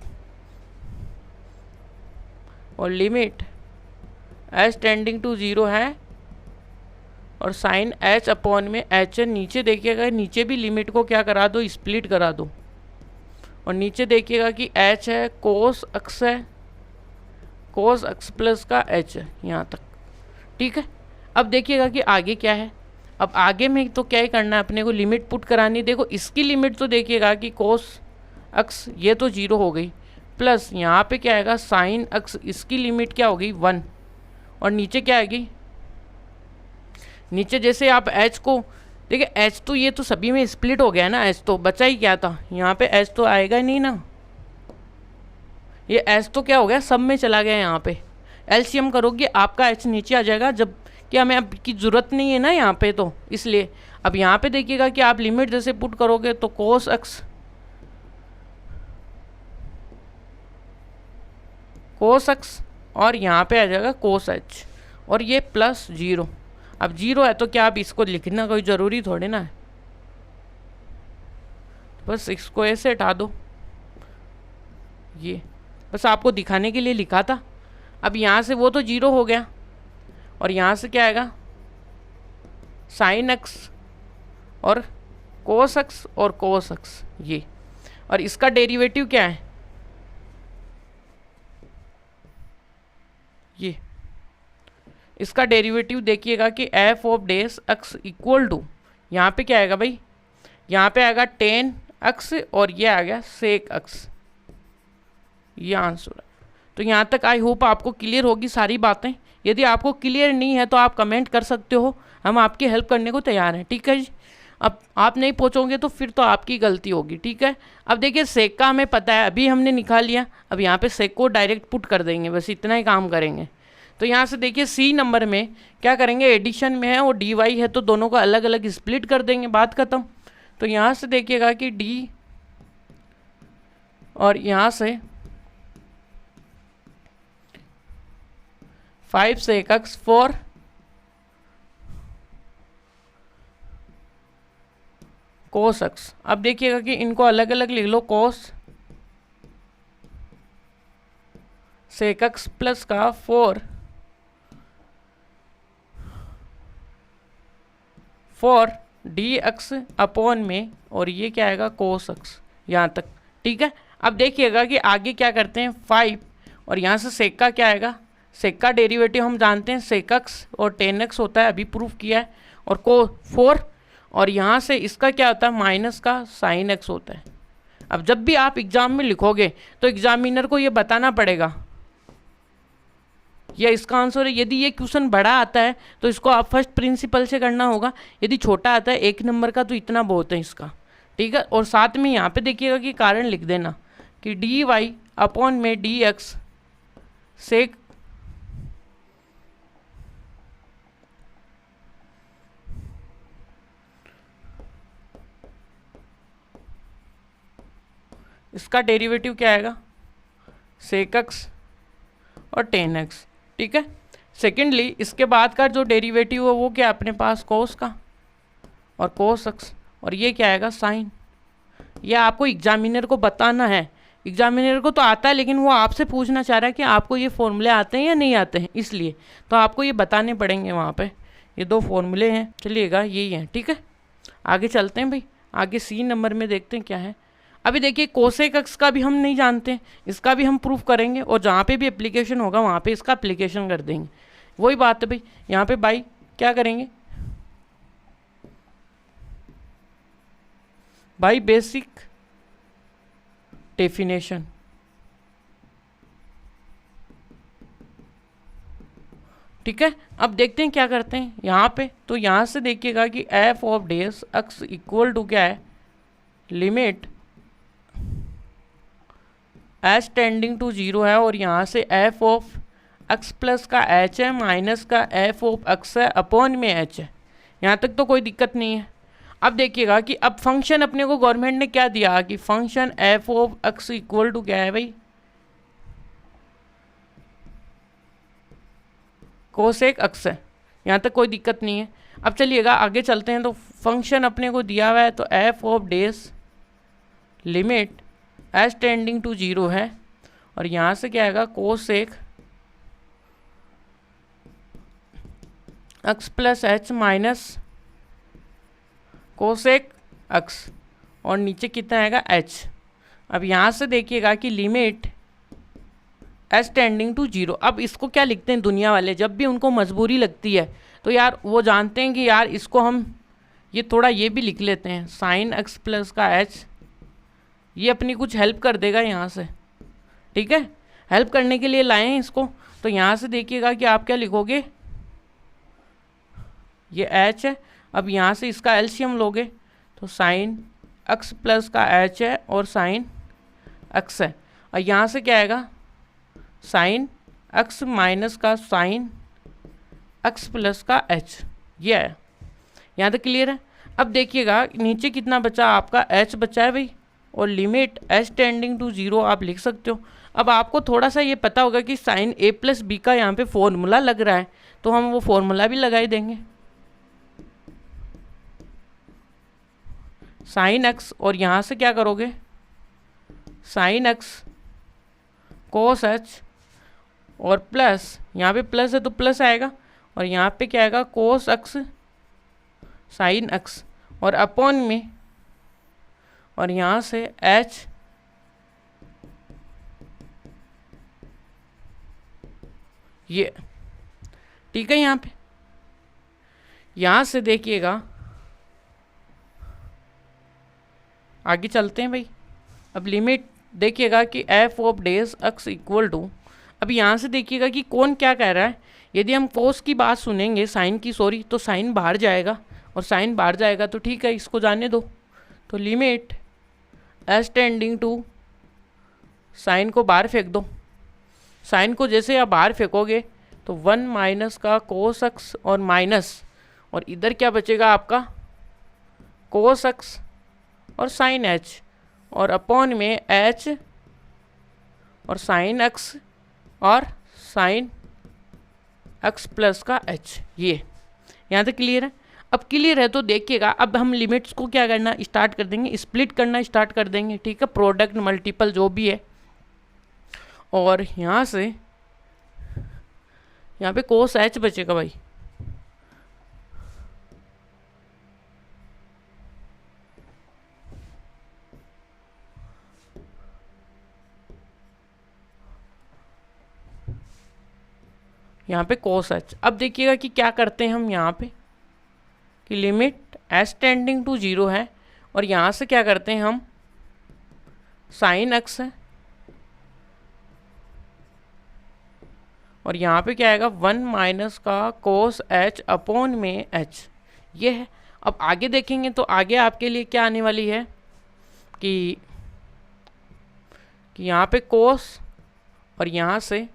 और लिमिट एच टेंडिंग टू 0 है, और साइन एच अपॉन में एच है। नीचे देखिएगा, नीचे भी लिमिट को क्या करा दो, स्प्लिट करा दो, और नीचे देखिएगा कि एच है, कोस एक्स है, कोस एक्स प्लस का एच है यहाँ तक, ठीक है। अब देखिएगा कि आगे क्या है। अब आगे में तो क्या ही करना है अपने को, लिमिट पुट करानी। देखो इसकी लिमिट तो देखिएगा कि कोस एक्स ये तो 0 हो गई, प्लस यहाँ पे क्या आएगा साइन एक्स, इसकी लिमिट क्या हो गई 1, और नीचे क्या आएगी, नीचे जैसे आप एच को देखिए, एच तो ये तो सभी में स्प्लिट हो गया ना, एच तो बचा ही क्या था, यहाँ पे एच तो आएगा ही नहीं ना, ये एच तो क्या हो गया सब में चला गया। यहाँ पे एलसीएम करोगे आपका एच नीचे आ जाएगा, जब कि हमें अब की ज़रूरत नहीं है ना यहाँ पे, तो इसलिए अब यहाँ पे देखिएगा कि आप लिमिट जैसे पुट करोगे तो कोस एक्स और यहाँ पे आ जाएगा कोस एच, और ये प्लस 0। अब 0 है तो क्या आप इसको लिखना कोई ज़रूरी थोड़ी ना है, बस इसको ऐसे हटा दो, ये बस आपको दिखाने के लिए लिखा था। अब यहाँ से वो तो 0 हो गया, और यहाँ से क्या आएगा साइन एक्स और कोस एक्स और कोस एक्स ये, और इसका डेरिवेटिव क्या है ये, इसका डेरिवेटिव देखिएगा कि f of dash x equal to, यहाँ पे क्या आएगा भाई, यहाँ पे आएगा टेन एक्स और ये आ गया सेक एक्स, ये आंसर है। तो यहाँ तक आई होप आपको क्लियर होगी सारी बातें। यदि आपको क्लियर नहीं है तो आप कमेंट कर सकते हो, हम आपकी हेल्प करने को तैयार हैं, ठीक है जी। अब आप नहीं पहुँचोगे तो फिर तो आपकी गलती होगी, ठीक है। अब देखिए सेक का हमें पता है, अभी हमने निकाल लिया, अब यहाँ पे सेक को डायरेक्ट पुट कर देंगे, बस इतना ही काम करेंगे। तो यहाँ से देखिए सी नंबर में क्या करेंगे, एडिशन में है और डी वाई है तो दोनों को अलग अलग स्प्लिट कर देंगे, बात खत्म। तो यहाँ से देखिएगा कि डी और यहाँ से 5 सेक एक्स 4 कोस एक्स। अब देखिएगा कि इनको अलग अलग लिख लो, कोस सेक एक्स प्लस का 4 डी एक्स अपॉन में, और ये क्या आएगा कोस एक्स यहाँ तक, ठीक है। अब देखिएगा कि आगे क्या करते हैं 5, और यहाँ से सेक का क्या आएगा, सेक का डेरिवेटिव हम जानते हैं सेक एक्स और 10x होता है, अभी प्रूफ किया है, और को 4, और यहाँ से इसका क्या होता है माइनस का साइन एक्स होता है। अब जब भी आप एग्जाम में लिखोगे तो एग्जामिनर को ये बताना पड़ेगा या इसका आंसर है। यदि ये क्वेश्चन बड़ा आता है तो इसको आप फर्स्ट प्रिंसिपल से करना होगा, यदि छोटा आता है 1 नंबर का तो इतना बहुत है इसका, ठीक है। और साथ में यहाँ पे देखिएगा कि कारण लिख देना कि डी वाई अपॉन में डी एक्स सेक इसका डेरिवेटिव क्या आएगा सेक एक्स और 10x, ठीक है। सेकेंडली इसके बाद का जो डेरिवेटिव है वो क्या अपने पास कोस का और कोस एक्स, और ये क्या आएगा साइन। ये आपको एग्जामिनर को बताना है, एग्जामिनर को तो आता है लेकिन वो आपसे पूछना चाह रहा है कि आपको ये फॉर्मूले आते हैं या नहीं आते हैं, इसलिए तो आपको ये बताने पड़ेंगे वहाँ पे। ये 2 फॉर्मूले हैं, चलिएगा यही हैं, ठीक है। आगे चलते हैं भाई, आगे सी नंबर में देखते हैं क्या है। अभी देखिए कोसेक एक्स का भी हम नहीं जानते, इसका भी हम प्रूफ करेंगे, और जहाँ पे भी एप्लीकेशन होगा वहाँ पे इसका एप्लीकेशन कर देंगे। वही बात है भाई, यहाँ पे बाई क्या करेंगे, बाई बेसिक डेफिनेशन, ठीक है। अब देखते हैं क्या करते हैं यहाँ पे। तो यहाँ से देखिएगा कि f of dash x equal to क्या है, लिमिट एच टेंडिंग टू 0 है, और यहाँ से एफ ऑफ एक्स प्लस का एच है माइनस का एफ ऑफ एक्स है अपॉन में एच है। यहाँ तक तो कोई दिक्कत नहीं है। अब देखिएगा कि अब फंक्शन अपने को गवर्नमेंट ने क्या दिया कि function f of x equal to क्या है भाई, कोसेक एक्स है। यहाँ तक कोई दिक्कत नहीं है। अब चलिएगा आगे चलते हैं। तो फंक्शन अपने को दिया हुआ है, तो f of dash limit h tending to 0 है, और यहाँ से क्या आएगा cosec x plus h minus cosec x, और नीचे कितना आएगा एच। अब यहाँ से देखिएगा कि लिमिट एज टेंडिंग टू 0। अब इसको क्या लिखते हैं दुनिया वाले, जब भी उनको मजबूरी लगती है तो यार वो जानते हैं कि यार इसको हम ये थोड़ा ये भी लिख लेते हैं साइन एक्स प्लस का एच, ये अपनी कुछ हेल्प कर देगा यहाँ से, ठीक है। हेल्प करने के लिए लाए हैं इसको। तो यहाँ से देखिएगा कि आप क्या लिखोगे, ये एच है। अब यहाँ से इसका एलसीएम लोगे तो साइन एक्स प्लस का एच है और साइन एक्स है, और यहाँ से क्या आएगा साइन एक्स माइनस का साइन एक्स प्लस का एच, ये है। यहाँ तक क्लियर है। अब देखिएगा नीचे कितना बचा आपका, एच बचा है भाई, और लिमिट एच टेंडिंग टू 0 आप लिख सकते हो। अब आपको थोड़ा सा ये पता होगा कि साइन ए प्लस बी का यहाँ पे फॉर्मूला लग रहा है, तो हम वो फॉर्मूला भी लगा ही देंगे, साइन एक्स, और यहाँ से क्या करोगे साइन एक्स कोस एच, और प्लस यहाँ पे प्लस है तो प्लस आएगा, और यहाँ पे क्या आएगा कोस एक्स साइन एक्स, और अपॉन में, और यहाँ से एच ये, ठीक है। यहाँ पे यहाँ से देखिएगा आगे चलते हैं भाई। अब लिमिट देखिएगा कि f of dash x equal to, अब यहाँ से देखिएगा कि कौन क्या कह रहा है। यदि हम कोस की बात सुनेंगे, साइन की सॉरी, तो साइन बाहर जाएगा, और साइन बाहर जाएगा तो ठीक है, इसको जाने दो। तो limit h tending to, sine को बाहर फेंक दो। साइन को जैसे आप बाहर फेंकोगे तो 1 माइनस का कोस एक्स और माइनस, और इधर क्या बचेगा आपका कोस एक्स और साइन एच, और अपॉन में एच और साइन एक्स और साइन एक्स प्लस का एच। ये यहाँ तक क्लियर है। अब क्लियर है तो देखिएगा अब हम लिमिट्स को क्या करना स्टार्ट कर देंगे, स्प्लिट करना स्टार्ट कर देंगे, ठीक है, प्रोडक्ट मल्टीपल जो भी है। और यहाँ से यहाँ पे कोस एच बचेगा भाई, यहाँ पे कोस एच। अब देखिएगा कि क्या करते हैं हम यहाँ पे कि लिमिट एच टेंडिंग टू 0 है, और यहाँ से क्या करते हैं हम साइन एक्स है, और यहाँ पे क्या आएगा 1 माइनस का कोस एच अपॉन में एच, ये है। अब आगे देखेंगे तो आगे आपके लिए क्या आने वाली है कि यहाँ पे कोस, और यहाँ से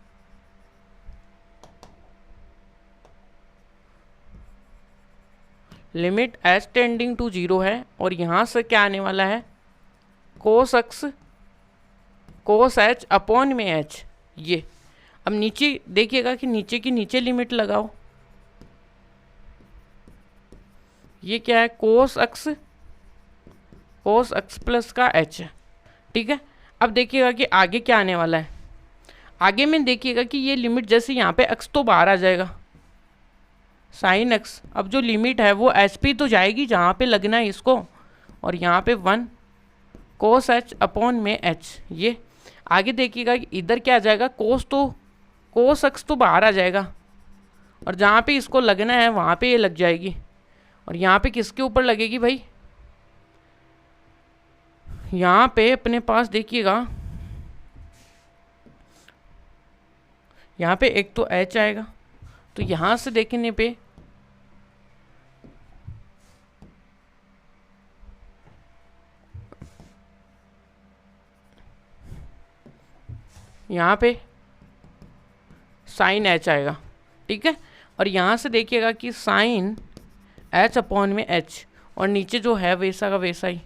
लिमिट एच टेंडिंग टू 0 है, और यहाँ से क्या आने वाला है कोस एक्स कोस एच अपॉन में एच, ये। अब नीचे देखिएगा कि नीचे की नीचे लिमिट लगाओ, ये क्या है कोस एक्स प्लस का एच है, ठीक है। अब देखिएगा कि आगे क्या आने वाला है। आगे में देखिएगा कि ये लिमिट जैसे यहाँ पे एक्स तो बाहर आ जाएगा साइन एक्स, अब जो लिमिट है वो एच पे तो जाएगी जहाँ पे लगना है इसको, और यहाँ पे 1 कोस एच अपॉन में एच, ये। आगे देखिएगा कि इधर क्या आ जाएगा कोस एक्स तो बाहर आ जाएगा, और जहाँ पे इसको लगना है वहाँ पे ये लग जाएगी, और यहाँ पे किसके ऊपर लगेगी भाई, यहाँ पे अपने पास देखिएगा यहाँ पे एक तो एच आएगा, तो यहाँ से देखने पे यहाँ पे साइन एच आएगा, ठीक है। और यहाँ से देखिएगा कि साइन एच अपॉन में एच, और नीचे जो है वैसा का वैसा ही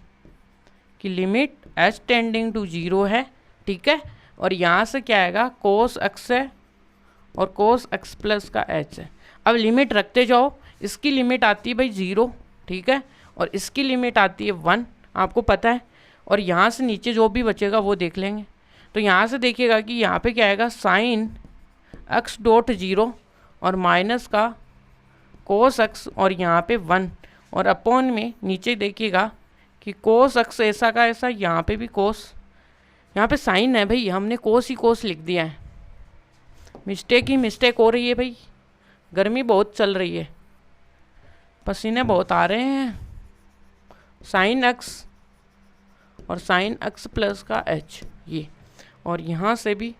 कि लिमिट एच टेंडिंग टू 0 है, ठीक है। और यहाँ से क्या आएगा, कोस एक्स है और कोस एक्स प्लस का एच है। अब लिमिट रखते जाओ, इसकी लिमिट आती है भाई 0, ठीक है, और इसकी लिमिट आती है 1, आपको पता है। और यहाँ से नीचे जो भी बचेगा वो देख लेंगे। तो यहाँ से देखिएगा कि यहाँ पे क्या आएगा, साइन एक्स डॉट 0 और माइनस का कोस एक्स और यहाँ पे 1, और अपॉन में नीचे देखिएगा कि कोस एक्स ऐसा का ऐसा, यहाँ पे भी कोस, यहाँ पे साइन है भाई, हमने कोस ही कोस लिख दिया है। मिस्टेक ही मिस्टेक हो रही है भाई, गर्मी बहुत चल रही है, पसीने बहुत आ रहे हैं। साइन एक्स और साइन एक्स प्लस का एच ये, और यहाँ से भी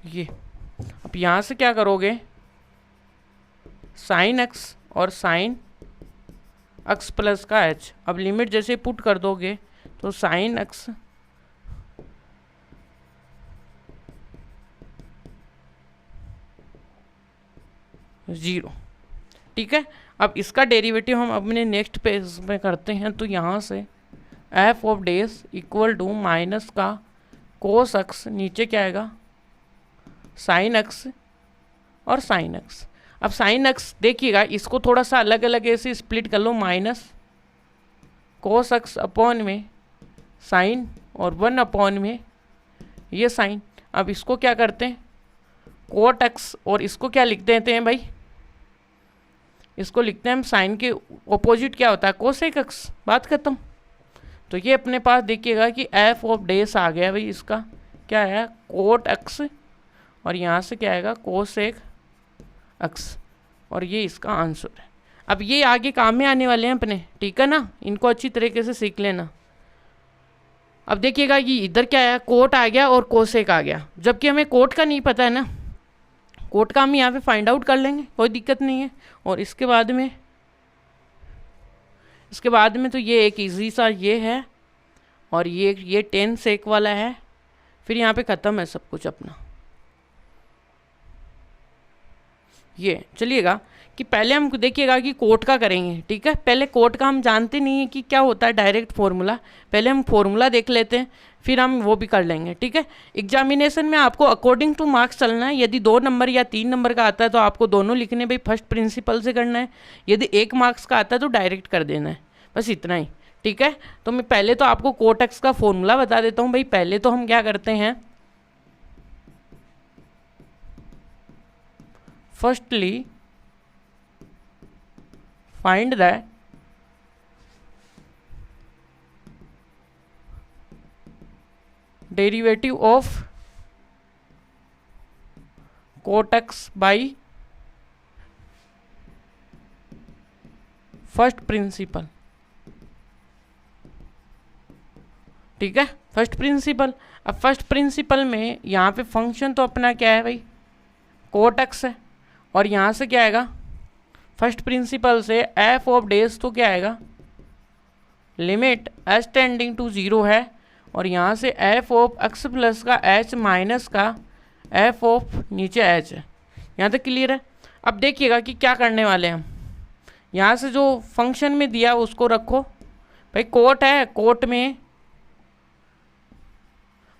ये। अब यहाँ से क्या करोगे, साइन एक्स और साइन एक्स प्लस का एच। अब लिमिट जैसे पुट कर दोगे तो साइन एक्स जीरो, ठीक है। अब इसका डेरिवेटिव हम अपने नेक्स्ट पेज में करते हैं। तो यहाँ से f of dash equal to minus का कोस एक्स, नीचे क्या आएगा साइन एक्स और साइन एक्स। अब साइन एक्स देखिएगा, इसको थोड़ा सा अलग अलग ऐसे स्प्लिट कर लो, माइनस कोस एक्स अपॉन में साइन और 1 अपॉन में ये साइन। अब इसको क्या करते हैं, कोट एक्स, और इसको क्या लिख देते हैं भाई, इसको लिखते हैं हम साइन के ऑपोजिट क्या होता है, कोसेक एक्स, बात खत्म। तो ये अपने पास देखिएगा कि एफ ऑफ डेस आ गया भाई, इसका क्या है कोट एक्स, और यहाँ से क्या आएगा कोसेक एक्स, और ये इसका आंसर है। अब ये आगे काम में आने वाले हैं अपने, ठीक है ना, इनको अच्छी तरीके से सीख लेना। अब देखिएगा कि इधर क्या आया, कोट आ गया और कोसेक आ गया, जबकि हमें कोट का नहीं पता है ना, कोट का हम यहाँ पे फाइंड आउट कर लेंगे, कोई दिक्कत नहीं है। और इसके बाद में तो ये एक इजी सा ये है, और ये 10 सेक वाला है, फिर यहाँ पे ख़त्म है सब कुछ अपना। ये चलिएगा कि पहले हम देखिएगा कि कोट का करेंगे, ठीक है। पहले कोट का हम जानते नहीं है कि क्या होता है डायरेक्ट फॉर्मूला, पहले हम फॉर्मूला देख लेते हैं, फिर हम वो भी कर लेंगे, ठीक है। एग्जामिनेशन में आपको अकॉर्डिंग टू मार्क्स चलना है। यदि 2 नंबर या 3 नंबर का आता है तो आपको दोनों लिखने भाई, फर्स्ट प्रिंसिपल से करना है। यदि 1 मार्क्स का आता है तो डायरेक्ट कर देना है, बस इतना ही, ठीक है। तो मैं पहले तो आपको कोट एक्स का फॉर्मूला बता देता हूँ भाई। पहले तो हम क्या करते हैं, firstly find the derivative of cot x by first principle, ठीक है, फर्स्ट प्रिंसिपल। अब फर्स्ट प्रिंसिपल में यहाँ पे फंक्शन तो अपना क्या है भाई, कोट एक्स है, और यहाँ से क्या आएगा, फर्स्ट प्रिंसिपल से एफ ऑफ डेज तो क्या आएगा, लिमिट एच टेंडिंग टू 0 है, और यहाँ से एफ ऑफ एक्स प्लस का एच माइनस का एफ ऑफ नीचे एच है। यहाँ तक क्लियर है। अब देखिएगा कि क्या करने वाले हैं हम, यहाँ से जो फंक्शन में दिया उसको रखो भाई, कोट है, कोट में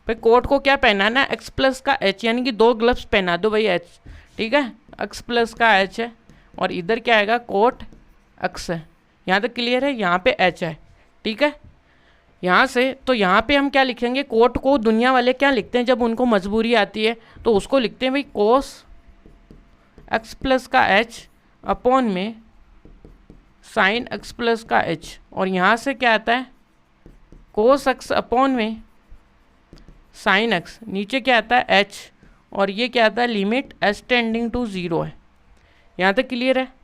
भाई कोट को क्या पहनाना है, एक्स प्लस का एच, यानी कि 2 ग्लव्स पहना दो भाई एच, ठीक है, एक्स प्लस का एच है, और इधर क्या आएगा कोट एक्स है। यहाँ तक क्लियर है, यहाँ पे एच है, ठीक है। यहाँ से तो यहाँ पे हम क्या लिखेंगे, कोट को दुनिया वाले क्या लिखते हैं जब उनको मजबूरी आती है, तो उसको लिखते हैं भाई कोस एक्स प्लस का एच अपॉन में साइन एक्स प्लस का एच, और यहाँ से क्या आता है कोस एक्स अपॉन में साइन एक्स, नीचे क्या आता है एच, और ये क्या आता है लिमिट एच टेंडिंग टू 0 है। यहाँ तक क्लियर है।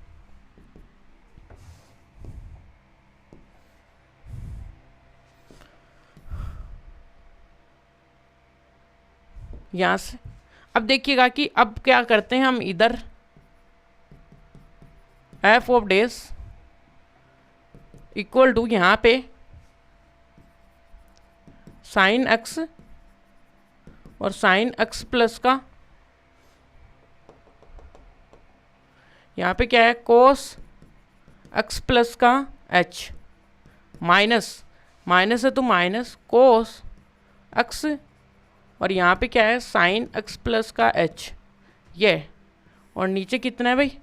यहाँ से अब देखिएगा कि अब क्या करते हैं हम, इधर f of dash equal to यहाँ पे साइन एक्स और साइन एक्स प्लस का, यहाँ पे क्या है, कोस एक्स प्लस का एच, माइनस माइनस है तो माइनस कोस एक्स, और यहाँ पे क्या है, साइन एक्स प्लस का एच ये, और नीचे कितना है भाई,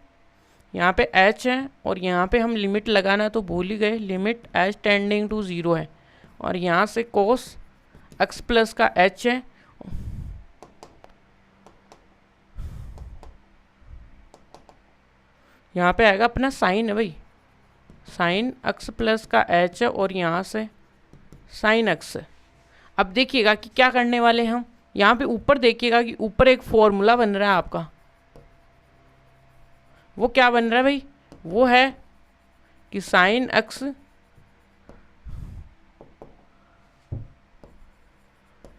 यहाँ पे एच है, और यहाँ पे हम लिमिट लगाना तो भूल ही गए, लिमिट एच टेंडिंग टू 0 है, और यहाँ से कोस एक्स प्लस का एच है, यहाँ पे आएगा अपना साइन है भाई, साइन एक्स प्लस का एच है, और यहाँ से साइन एक्स है। अब देखिएगा कि क्या करने वाले हम, यहाँ पे ऊपर देखिएगा कि ऊपर एक फॉर्मूला बन रहा है आपका, वो क्या बन रहा है भाई, वो है कि साइन एक्स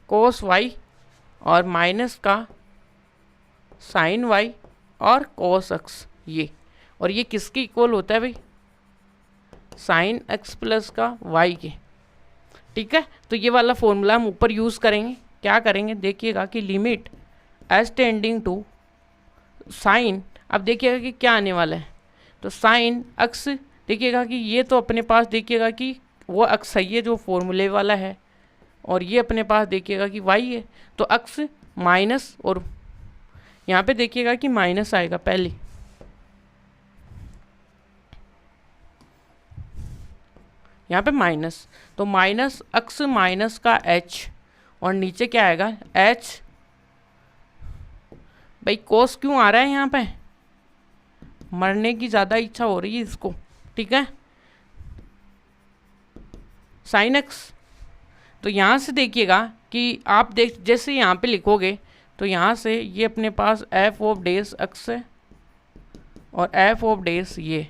कोस वाई और माइनस का साइन वाई और कोस एक्स ये, और ये किसके इक्वल होता है भाई, साइन एक्स प्लस का वाई के। ठीक है, तो ये वाला फॉर्मूला हम ऊपर यूज़ करेंगे। क्या करेंगे देखिएगा कि limit h tending to sine, अब देखिएगा कि क्या आने वाला है, तो साइन एक्स, देखिएगा कि ये तो अपने पास देखिएगा कि वो एक्स है ये जो फॉर्मूले वाला है, और ये अपने पास देखिएगा कि वाई है, तो एक्स माइनस, और यहाँ पे देखिएगा कि माइनस आएगा पहले, यहाँ पे माइनस, तो माइनस एक्स माइनस का एच, और नीचे क्या आएगा एच, भाई कोस क्यों आ रहा है यहाँ पे, मरने की ज़्यादा इच्छा हो रही है इसको। ठीक है, साइन एक्स, तो यहाँ से देखिएगा कि आप जैसे यहाँ पे लिखोगे तो यहाँ से ये अपने पास एफ ऑफ डेस एक्स है और एफ ऑफ डेस ये।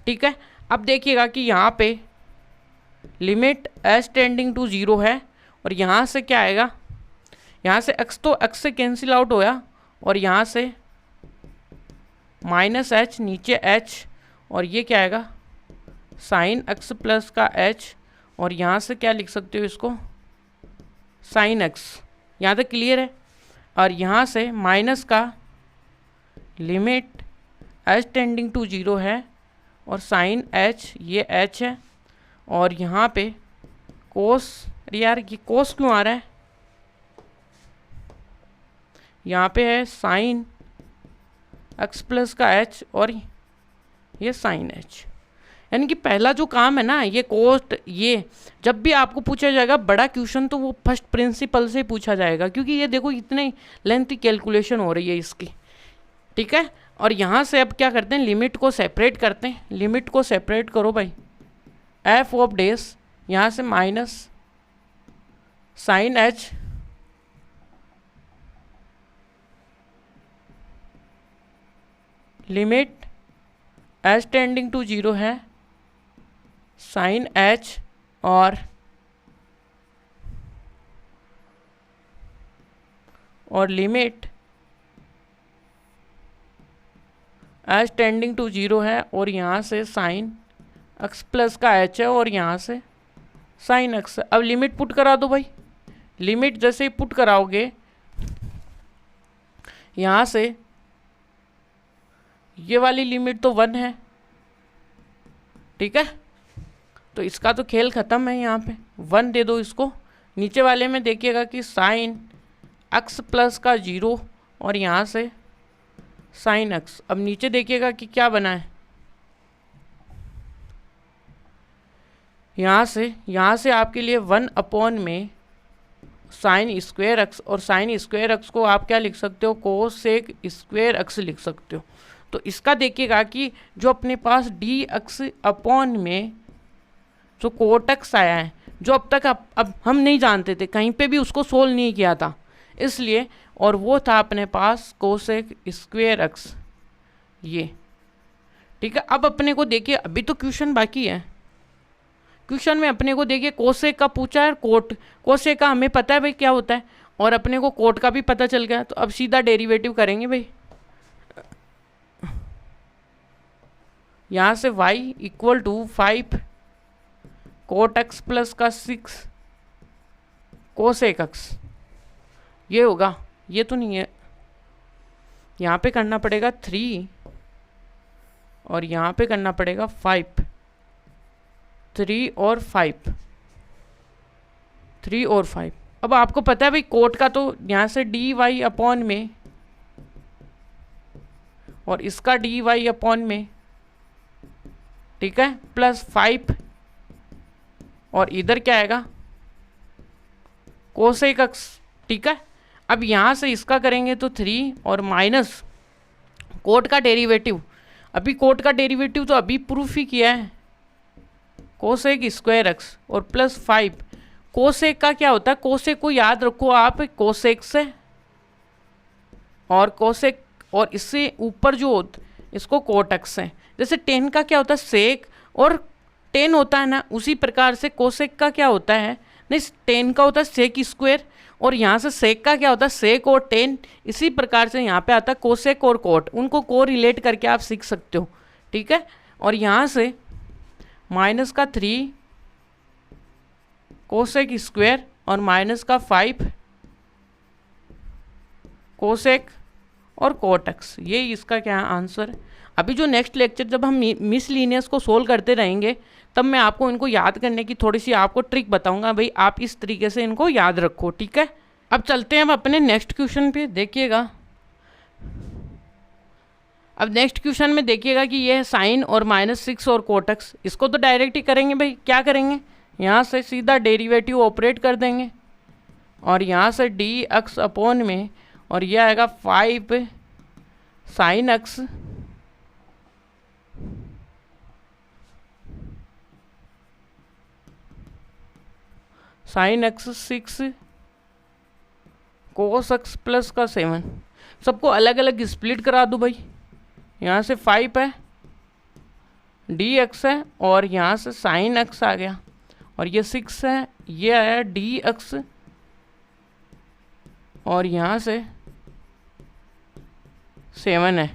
ठीक है, अब देखिएगा कि यहाँ पे लिमिट एच टेंडिंग टू 0 है, और यहाँ से क्या आएगा, यहाँ से एक्स तो एक्स से कैंसिल आउट होया, और यहाँ से माइनस एच, नीचे एच, और ये क्या आएगा साइन एक्स प्लस का एच, और यहाँ से क्या लिख सकते हो इसको, साइन एक्स। यहाँ तक क्लियर है, और यहाँ से माइनस का लिमिट एच टेंडिंग टू 0 है, और साइन एच, ये एच है, और यहाँ पे कोस, अरे यार ये कोस क्यों आ रहा है, यहाँ पे है साइन एक्स प्लस का एच, और ये साइन एच। यानी कि पहला जो काम है ना, ये कोस्ट, ये जब भी आपको पूछा जाएगा बड़ा क्वेश्चन तो वो फर्स्ट प्रिंसिपल से पूछा जाएगा, क्योंकि ये देखो इतने लेंथी कैलकुलेशन हो रही है इसकी। ठीक है, और यहाँ से अब क्या करते हैं, लिमिट को सेपरेट करते हैं, लिमिट को सेपरेट करो भाई, एफ ऑफ डेस, यहाँ से minus sine h, limit h tending to 0 है, साइन एच, और लिमिट एच टेंडिंग टू 0 है, और यहाँ से साइन एक्स प्लस का एच है, और यहाँ से साइन एक्स। अब लिमिट पुट करा दो भाई, लिमिट जैसे ही पुट कराओगे यहाँ से ये वाली लिमिट तो 1 है। ठीक है, तो इसका तो खेल ख़त्म है, यहाँ पे 1 दे दो इसको। नीचे वाले में देखिएगा कि साइन एक्स प्लस का 0, और यहाँ से साइन एक्स। अब नीचे देखिएगा कि क्या बना है, यहाँ से आपके लिए 1 अपॉन में साइन स्क्वायर एक्स, और साइन स्क्वायर एक्स को आप क्या लिख सकते हो, कोसेक स्क्वायर एक्स लिख सकते हो। तो इसका देखिएगा कि जो अपने पास डी एक्स अपॉन में जो कोट एक्स आया है, जो अब तक अब हम नहीं जानते थे, कहीं पे भी उसको सोल्व नहीं किया था इसलिए, और वो था अपने पास कोसेक स्क्वायर एक्स ये। ठीक है, अब अपने को देखिए, अभी तो क्वेश्चन बाकी है, क्वेश्चन में अपने को देखिए कोसेक का पूछा है, कोसेक का हमें पता है भाई क्या होता है, और अपने को कोट का भी पता चल गया। तो अब सीधा डेरिवेटिव करेंगे भाई, यहाँ से y equal to 5 cot x plus का 6 कोसेक एक्स। ये होगा, ये तो नहीं है, यहाँ पे करना पड़ेगा 3 और यहाँ पे करना पड़ेगा 5, 3 और 5, 3 और 5। अब आपको पता है भाई कोट का तो यहाँ से डी वाई अपॉन में और इसका डी वाई अपॉन में, ठीक है, प्लस 5 और इधर क्या आएगा कोसेक एक्स, ठीक है। अब यहाँ से इसका करेंगे तो 3 और माइनस कोट का डेरिवेटिव, अभी कोट का डेरिवेटिव तो अभी प्रूफ ही किया है, कोसेक स्क्वायर एक्स और प्लस 5। कोसेक का क्या होता है, कोसेक को याद रखो आप, कोसेक से और कोसेक और इससे ऊपर जो इसको कोट एक्स है। जैसे टेन का क्या होता है सेक और टेन होता है ना, उसी प्रकार से कोसेक का क्या होता है, नहीं टेन का होता है सेक स्क्वायर और यहाँ से सेक का क्या होता है सेक और टेन। इसी प्रकार से यहाँ पे आता है कोसेक और कोट, उनको को रिलेट करके आप सीख सकते हो, ठीक है। और यहाँ से माइनस का 3 कोसेक स्क्वायर और माइनस का 5 कोसेक और कोट एक्स, ये इसका क्या आंसर है। अभी जो नेक्स्ट लेक्चर जब हम मिसलिनियस को सोल्व करते रहेंगे तब मैं आपको इनको याद करने की थोड़ी सी आपको ट्रिक बताऊंगा, भाई आप इस तरीके से इनको याद रखो, ठीक है। अब चलते हैं हम अपने नेक्स्ट क्वेश्चन पे, देखिएगा। अब नेक्स्ट क्वेश्चन में देखिएगा कि ये है साइन और -6 और कोट एक्स, इसको तो डायरेक्ट ही करेंगे भाई, क्या करेंगे यहाँ से सीधा डेरिवेटिव ऑपरेट कर देंगे और यहाँ से डी एक्स अपॉन में और यह आएगा 5 साइन एक्स साइन एक्स 6 कोस एक्स प्लस का 7। सबको अलग अलग स्प्लिट करा दूँ भाई, यहाँ से 5 है डी एक्स है और यहाँ से साइन एक्स आ गया और ये 6 है, ये आया डी एक्स और यहाँ से 7 है।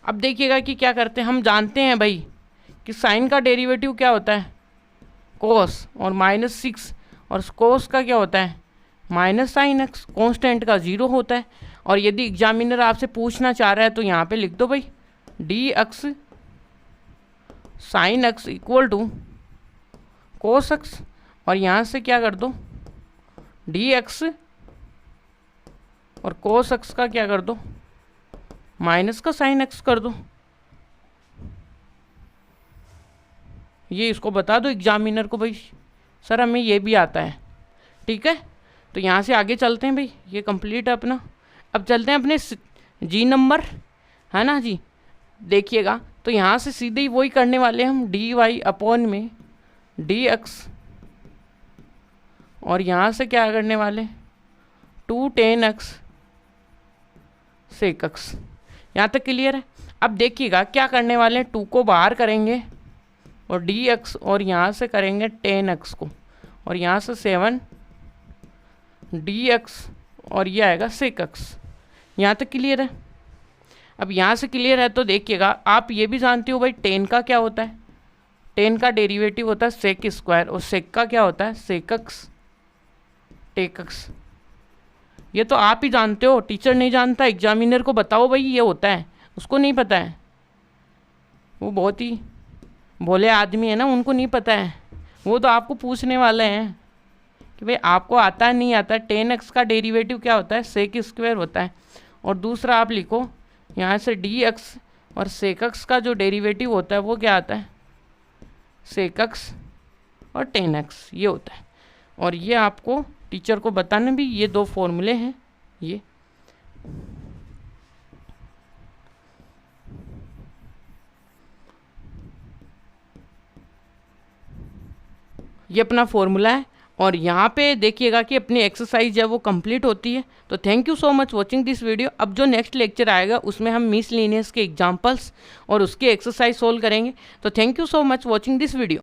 अब देखिएगा कि क्या करते हैं, हम जानते हैं भाई कि साइन का डेरिवेटिव क्या होता है कोस और -6 और कोस का क्या होता है माइनस साइन एक्स, कॉन्स्टेंट का 0 होता है। और यदि एग्जामिनर आपसे पूछना चाह रहा है तो यहाँ पे लिख दो भाई d x sine x equal to cos x और यहाँ से क्या कर दो डी एक्स और कोस एक्स का क्या कर दो माइनस का साइन एक्स कर दो। ये इसको बता दो एग्जामिनर को भाई सर हमें ये भी आता है, ठीक है। तो यहाँ से आगे चलते हैं भाई, ये कंप्लीट है अपना। अब चलते हैं अपने जी नंबर, है ना जी। देखिएगा तो यहाँ से सीधे ही वही करने वाले हैं हम, डी वाई अपॉन में डी एक्स और यहाँ से क्या करने वाले 2 tan x सेक एक्स। यहाँ तक क्लियर है। अब देखिएगा क्या करने वाले हैं, 2 को बाहर करेंगे और डी एक्स और यहाँ से करेंगे tan x को और यहाँ से 7 डी एक्स और ये आएगा सेक एक्स। यहाँ तक क्लियर है। अब यहाँ से क्लियर है तो देखिएगा आप ये भी जानते हो भाई tan का क्या होता है, tan का डेरिवेटिव होता है सेक स्क्वायर और सेक का क्या होता है सेक एक्स टेक एक्स। ये तो आप ही जानते हो, टीचर नहीं जानता, एग्जामिनर को बताओ भाई ये होता है, उसको नहीं पता है, वो बहुत ही भोले आदमी है ना, उनको नहीं पता है। वो तो आपको पूछने वाले हैं कि भाई आपको आता है नहीं आता है। tan x का डेरिवेटिव क्या होता है सेक स्क्वायर होता है और दूसरा आप लिखो यहाँ से डी एक्स और सेक एक्स का जो डेरिवेटिव होता है वो क्या आता है सेक एक्स और tan x ये होता है। और ये आपको टीचर को बताने भी ये 2 फॉर्मूले हैं। ये अपना फॉर्मूला है और यहाँ पे देखिएगा कि अपनी एक्सरसाइज है वो कंप्लीट होती है। तो thank you so much watching this video. अब जो नेक्स्ट लेक्चर आएगा उसमें हम मिसलिनियस के एग्जांपल्स और उसके एक्सरसाइज सोल्व करेंगे। तो thank you so much watching this video.